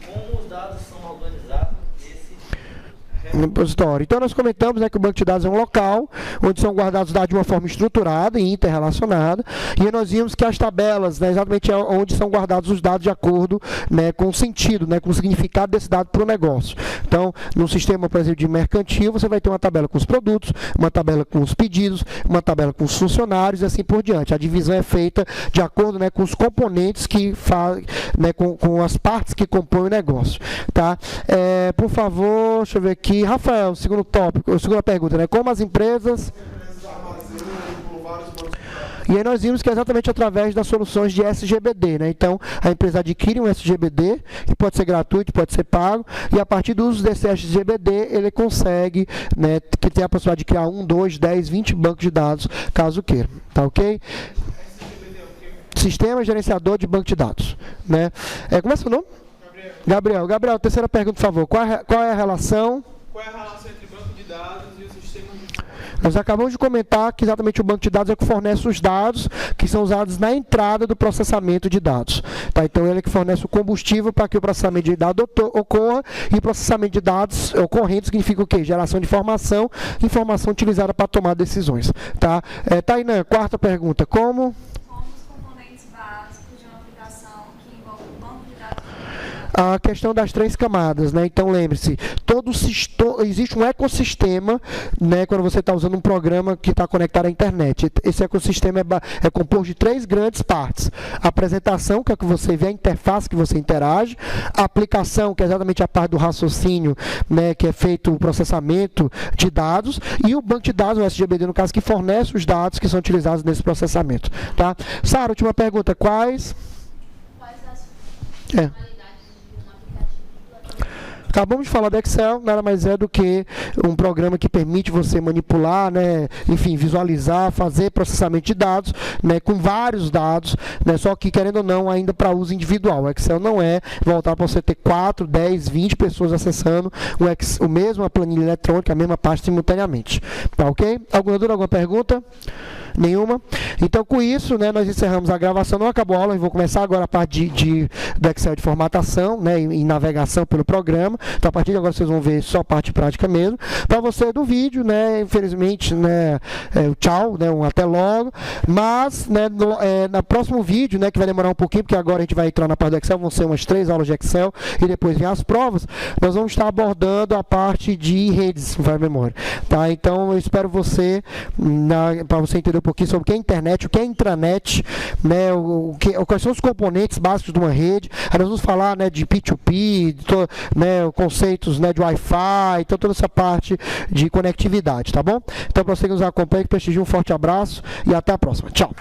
Como os dados são organizados nesse repositório. Então, nós comentamos, né, que o banco de dados é um local onde são guardados dados de uma forma estruturada e interrelacionada. E aí nós vimos que as tabelas, né, exatamente é onde são guardados os dados de acordo, né, com o sentido, né, com o significado desse dado para o negócio. Então, no sistema, por exemplo, de mercantil, você vai ter uma tabela com os produtos, uma tabela com os pedidos, uma tabela com os funcionários e assim por diante. A divisão é feita de acordo, né, com os componentes que fazem, né, com as partes que compõem o negócio. Tá? Por favor, deixa eu ver aqui. Rafael, segundo tópico, segunda pergunta, né? Como as empresas E aí nós vimos que é exatamente através das soluções de SGBD, né? Então, a empresa adquire um SGBD, que pode ser gratuito, pode ser pago, e a partir do uso desse SGBD, ele consegue, né, que tem a possibilidade de criar 1, 2, 10, 20 bancos de dados, caso queira. Tá ok? Sistema gerenciador de banco de dados, né? Como é seu nome? Gabriel, terceira pergunta, por favor. Qual é a relação? Qual é a relação entre banco de dados e o sistema de... Nós acabamos de comentar que exatamente o banco de dados é que fornece os dados que são usados na entrada do processamento de dados. Tá? Então, ele é que fornece o combustível para que o processamento de dados ocorra, e o processamento de dados ocorrente significa o quê? Geração de informação utilizada para tomar decisões. Tá? Tainan, quarta pergunta. Como? Como os componentes básicos de uma aplicação que envolve um banco de dados? a questão das 3 camadas, né? Então lembre-se, existe um ecossistema, né, quando você está usando um programa que está conectado à internet. Esse ecossistema é composto de 3 grandes partes: a apresentação, que é o que você vê, a interface que você interage, a aplicação, que é exatamente a parte do raciocínio, né, que é feito o processamento de dados, e o banco de dados, o SGBD no caso, que fornece os dados que são utilizados nesse processamento. Tá? Sara, última pergunta: quais as funcionalidades de um aplicativo? Acabamos de falar do Excel, nada mais é do que um programa que permite você manipular, né, enfim, visualizar, fazer processamento de dados, né, com vários dados, né, só que, querendo ou não, ainda para uso individual. O Excel não é voltar para você ter 4, 10, 20 pessoas acessando o mesmo a planilha eletrônica, a mesma parte simultaneamente. Tá ok? Alguma dúvida, alguma pergunta? Nenhuma? Então, com isso, né, nós encerramos a gravação. Não acabou a aula, eu vou começar agora a parte do Excel de formatação, né, e navegação pelo programa. Então, a partir de agora, vocês vão ver só a parte prática mesmo. Para você do vídeo, né, infelizmente, né, tchau, né, até logo. Mas, né, no próximo vídeo, né, que vai demorar um pouquinho, porque agora a gente vai entrar na parte do Excel, vão ser umas 3 aulas de Excel e depois vem as provas, nós vamos estar abordando a parte de redes, vai memória. Tá? Então, eu espero você, para você entender um pouquinho sobre o que é internet, o que é intranet, né, quais são os componentes básicos de uma rede. Aí nós vamos falar, né, de P2P, né, conceitos, né, de Wi-Fi, então toda essa parte de conectividade, tá bom? Então, para você que nos acompanha, que prestigie, um forte abraço e até a próxima. Tchau!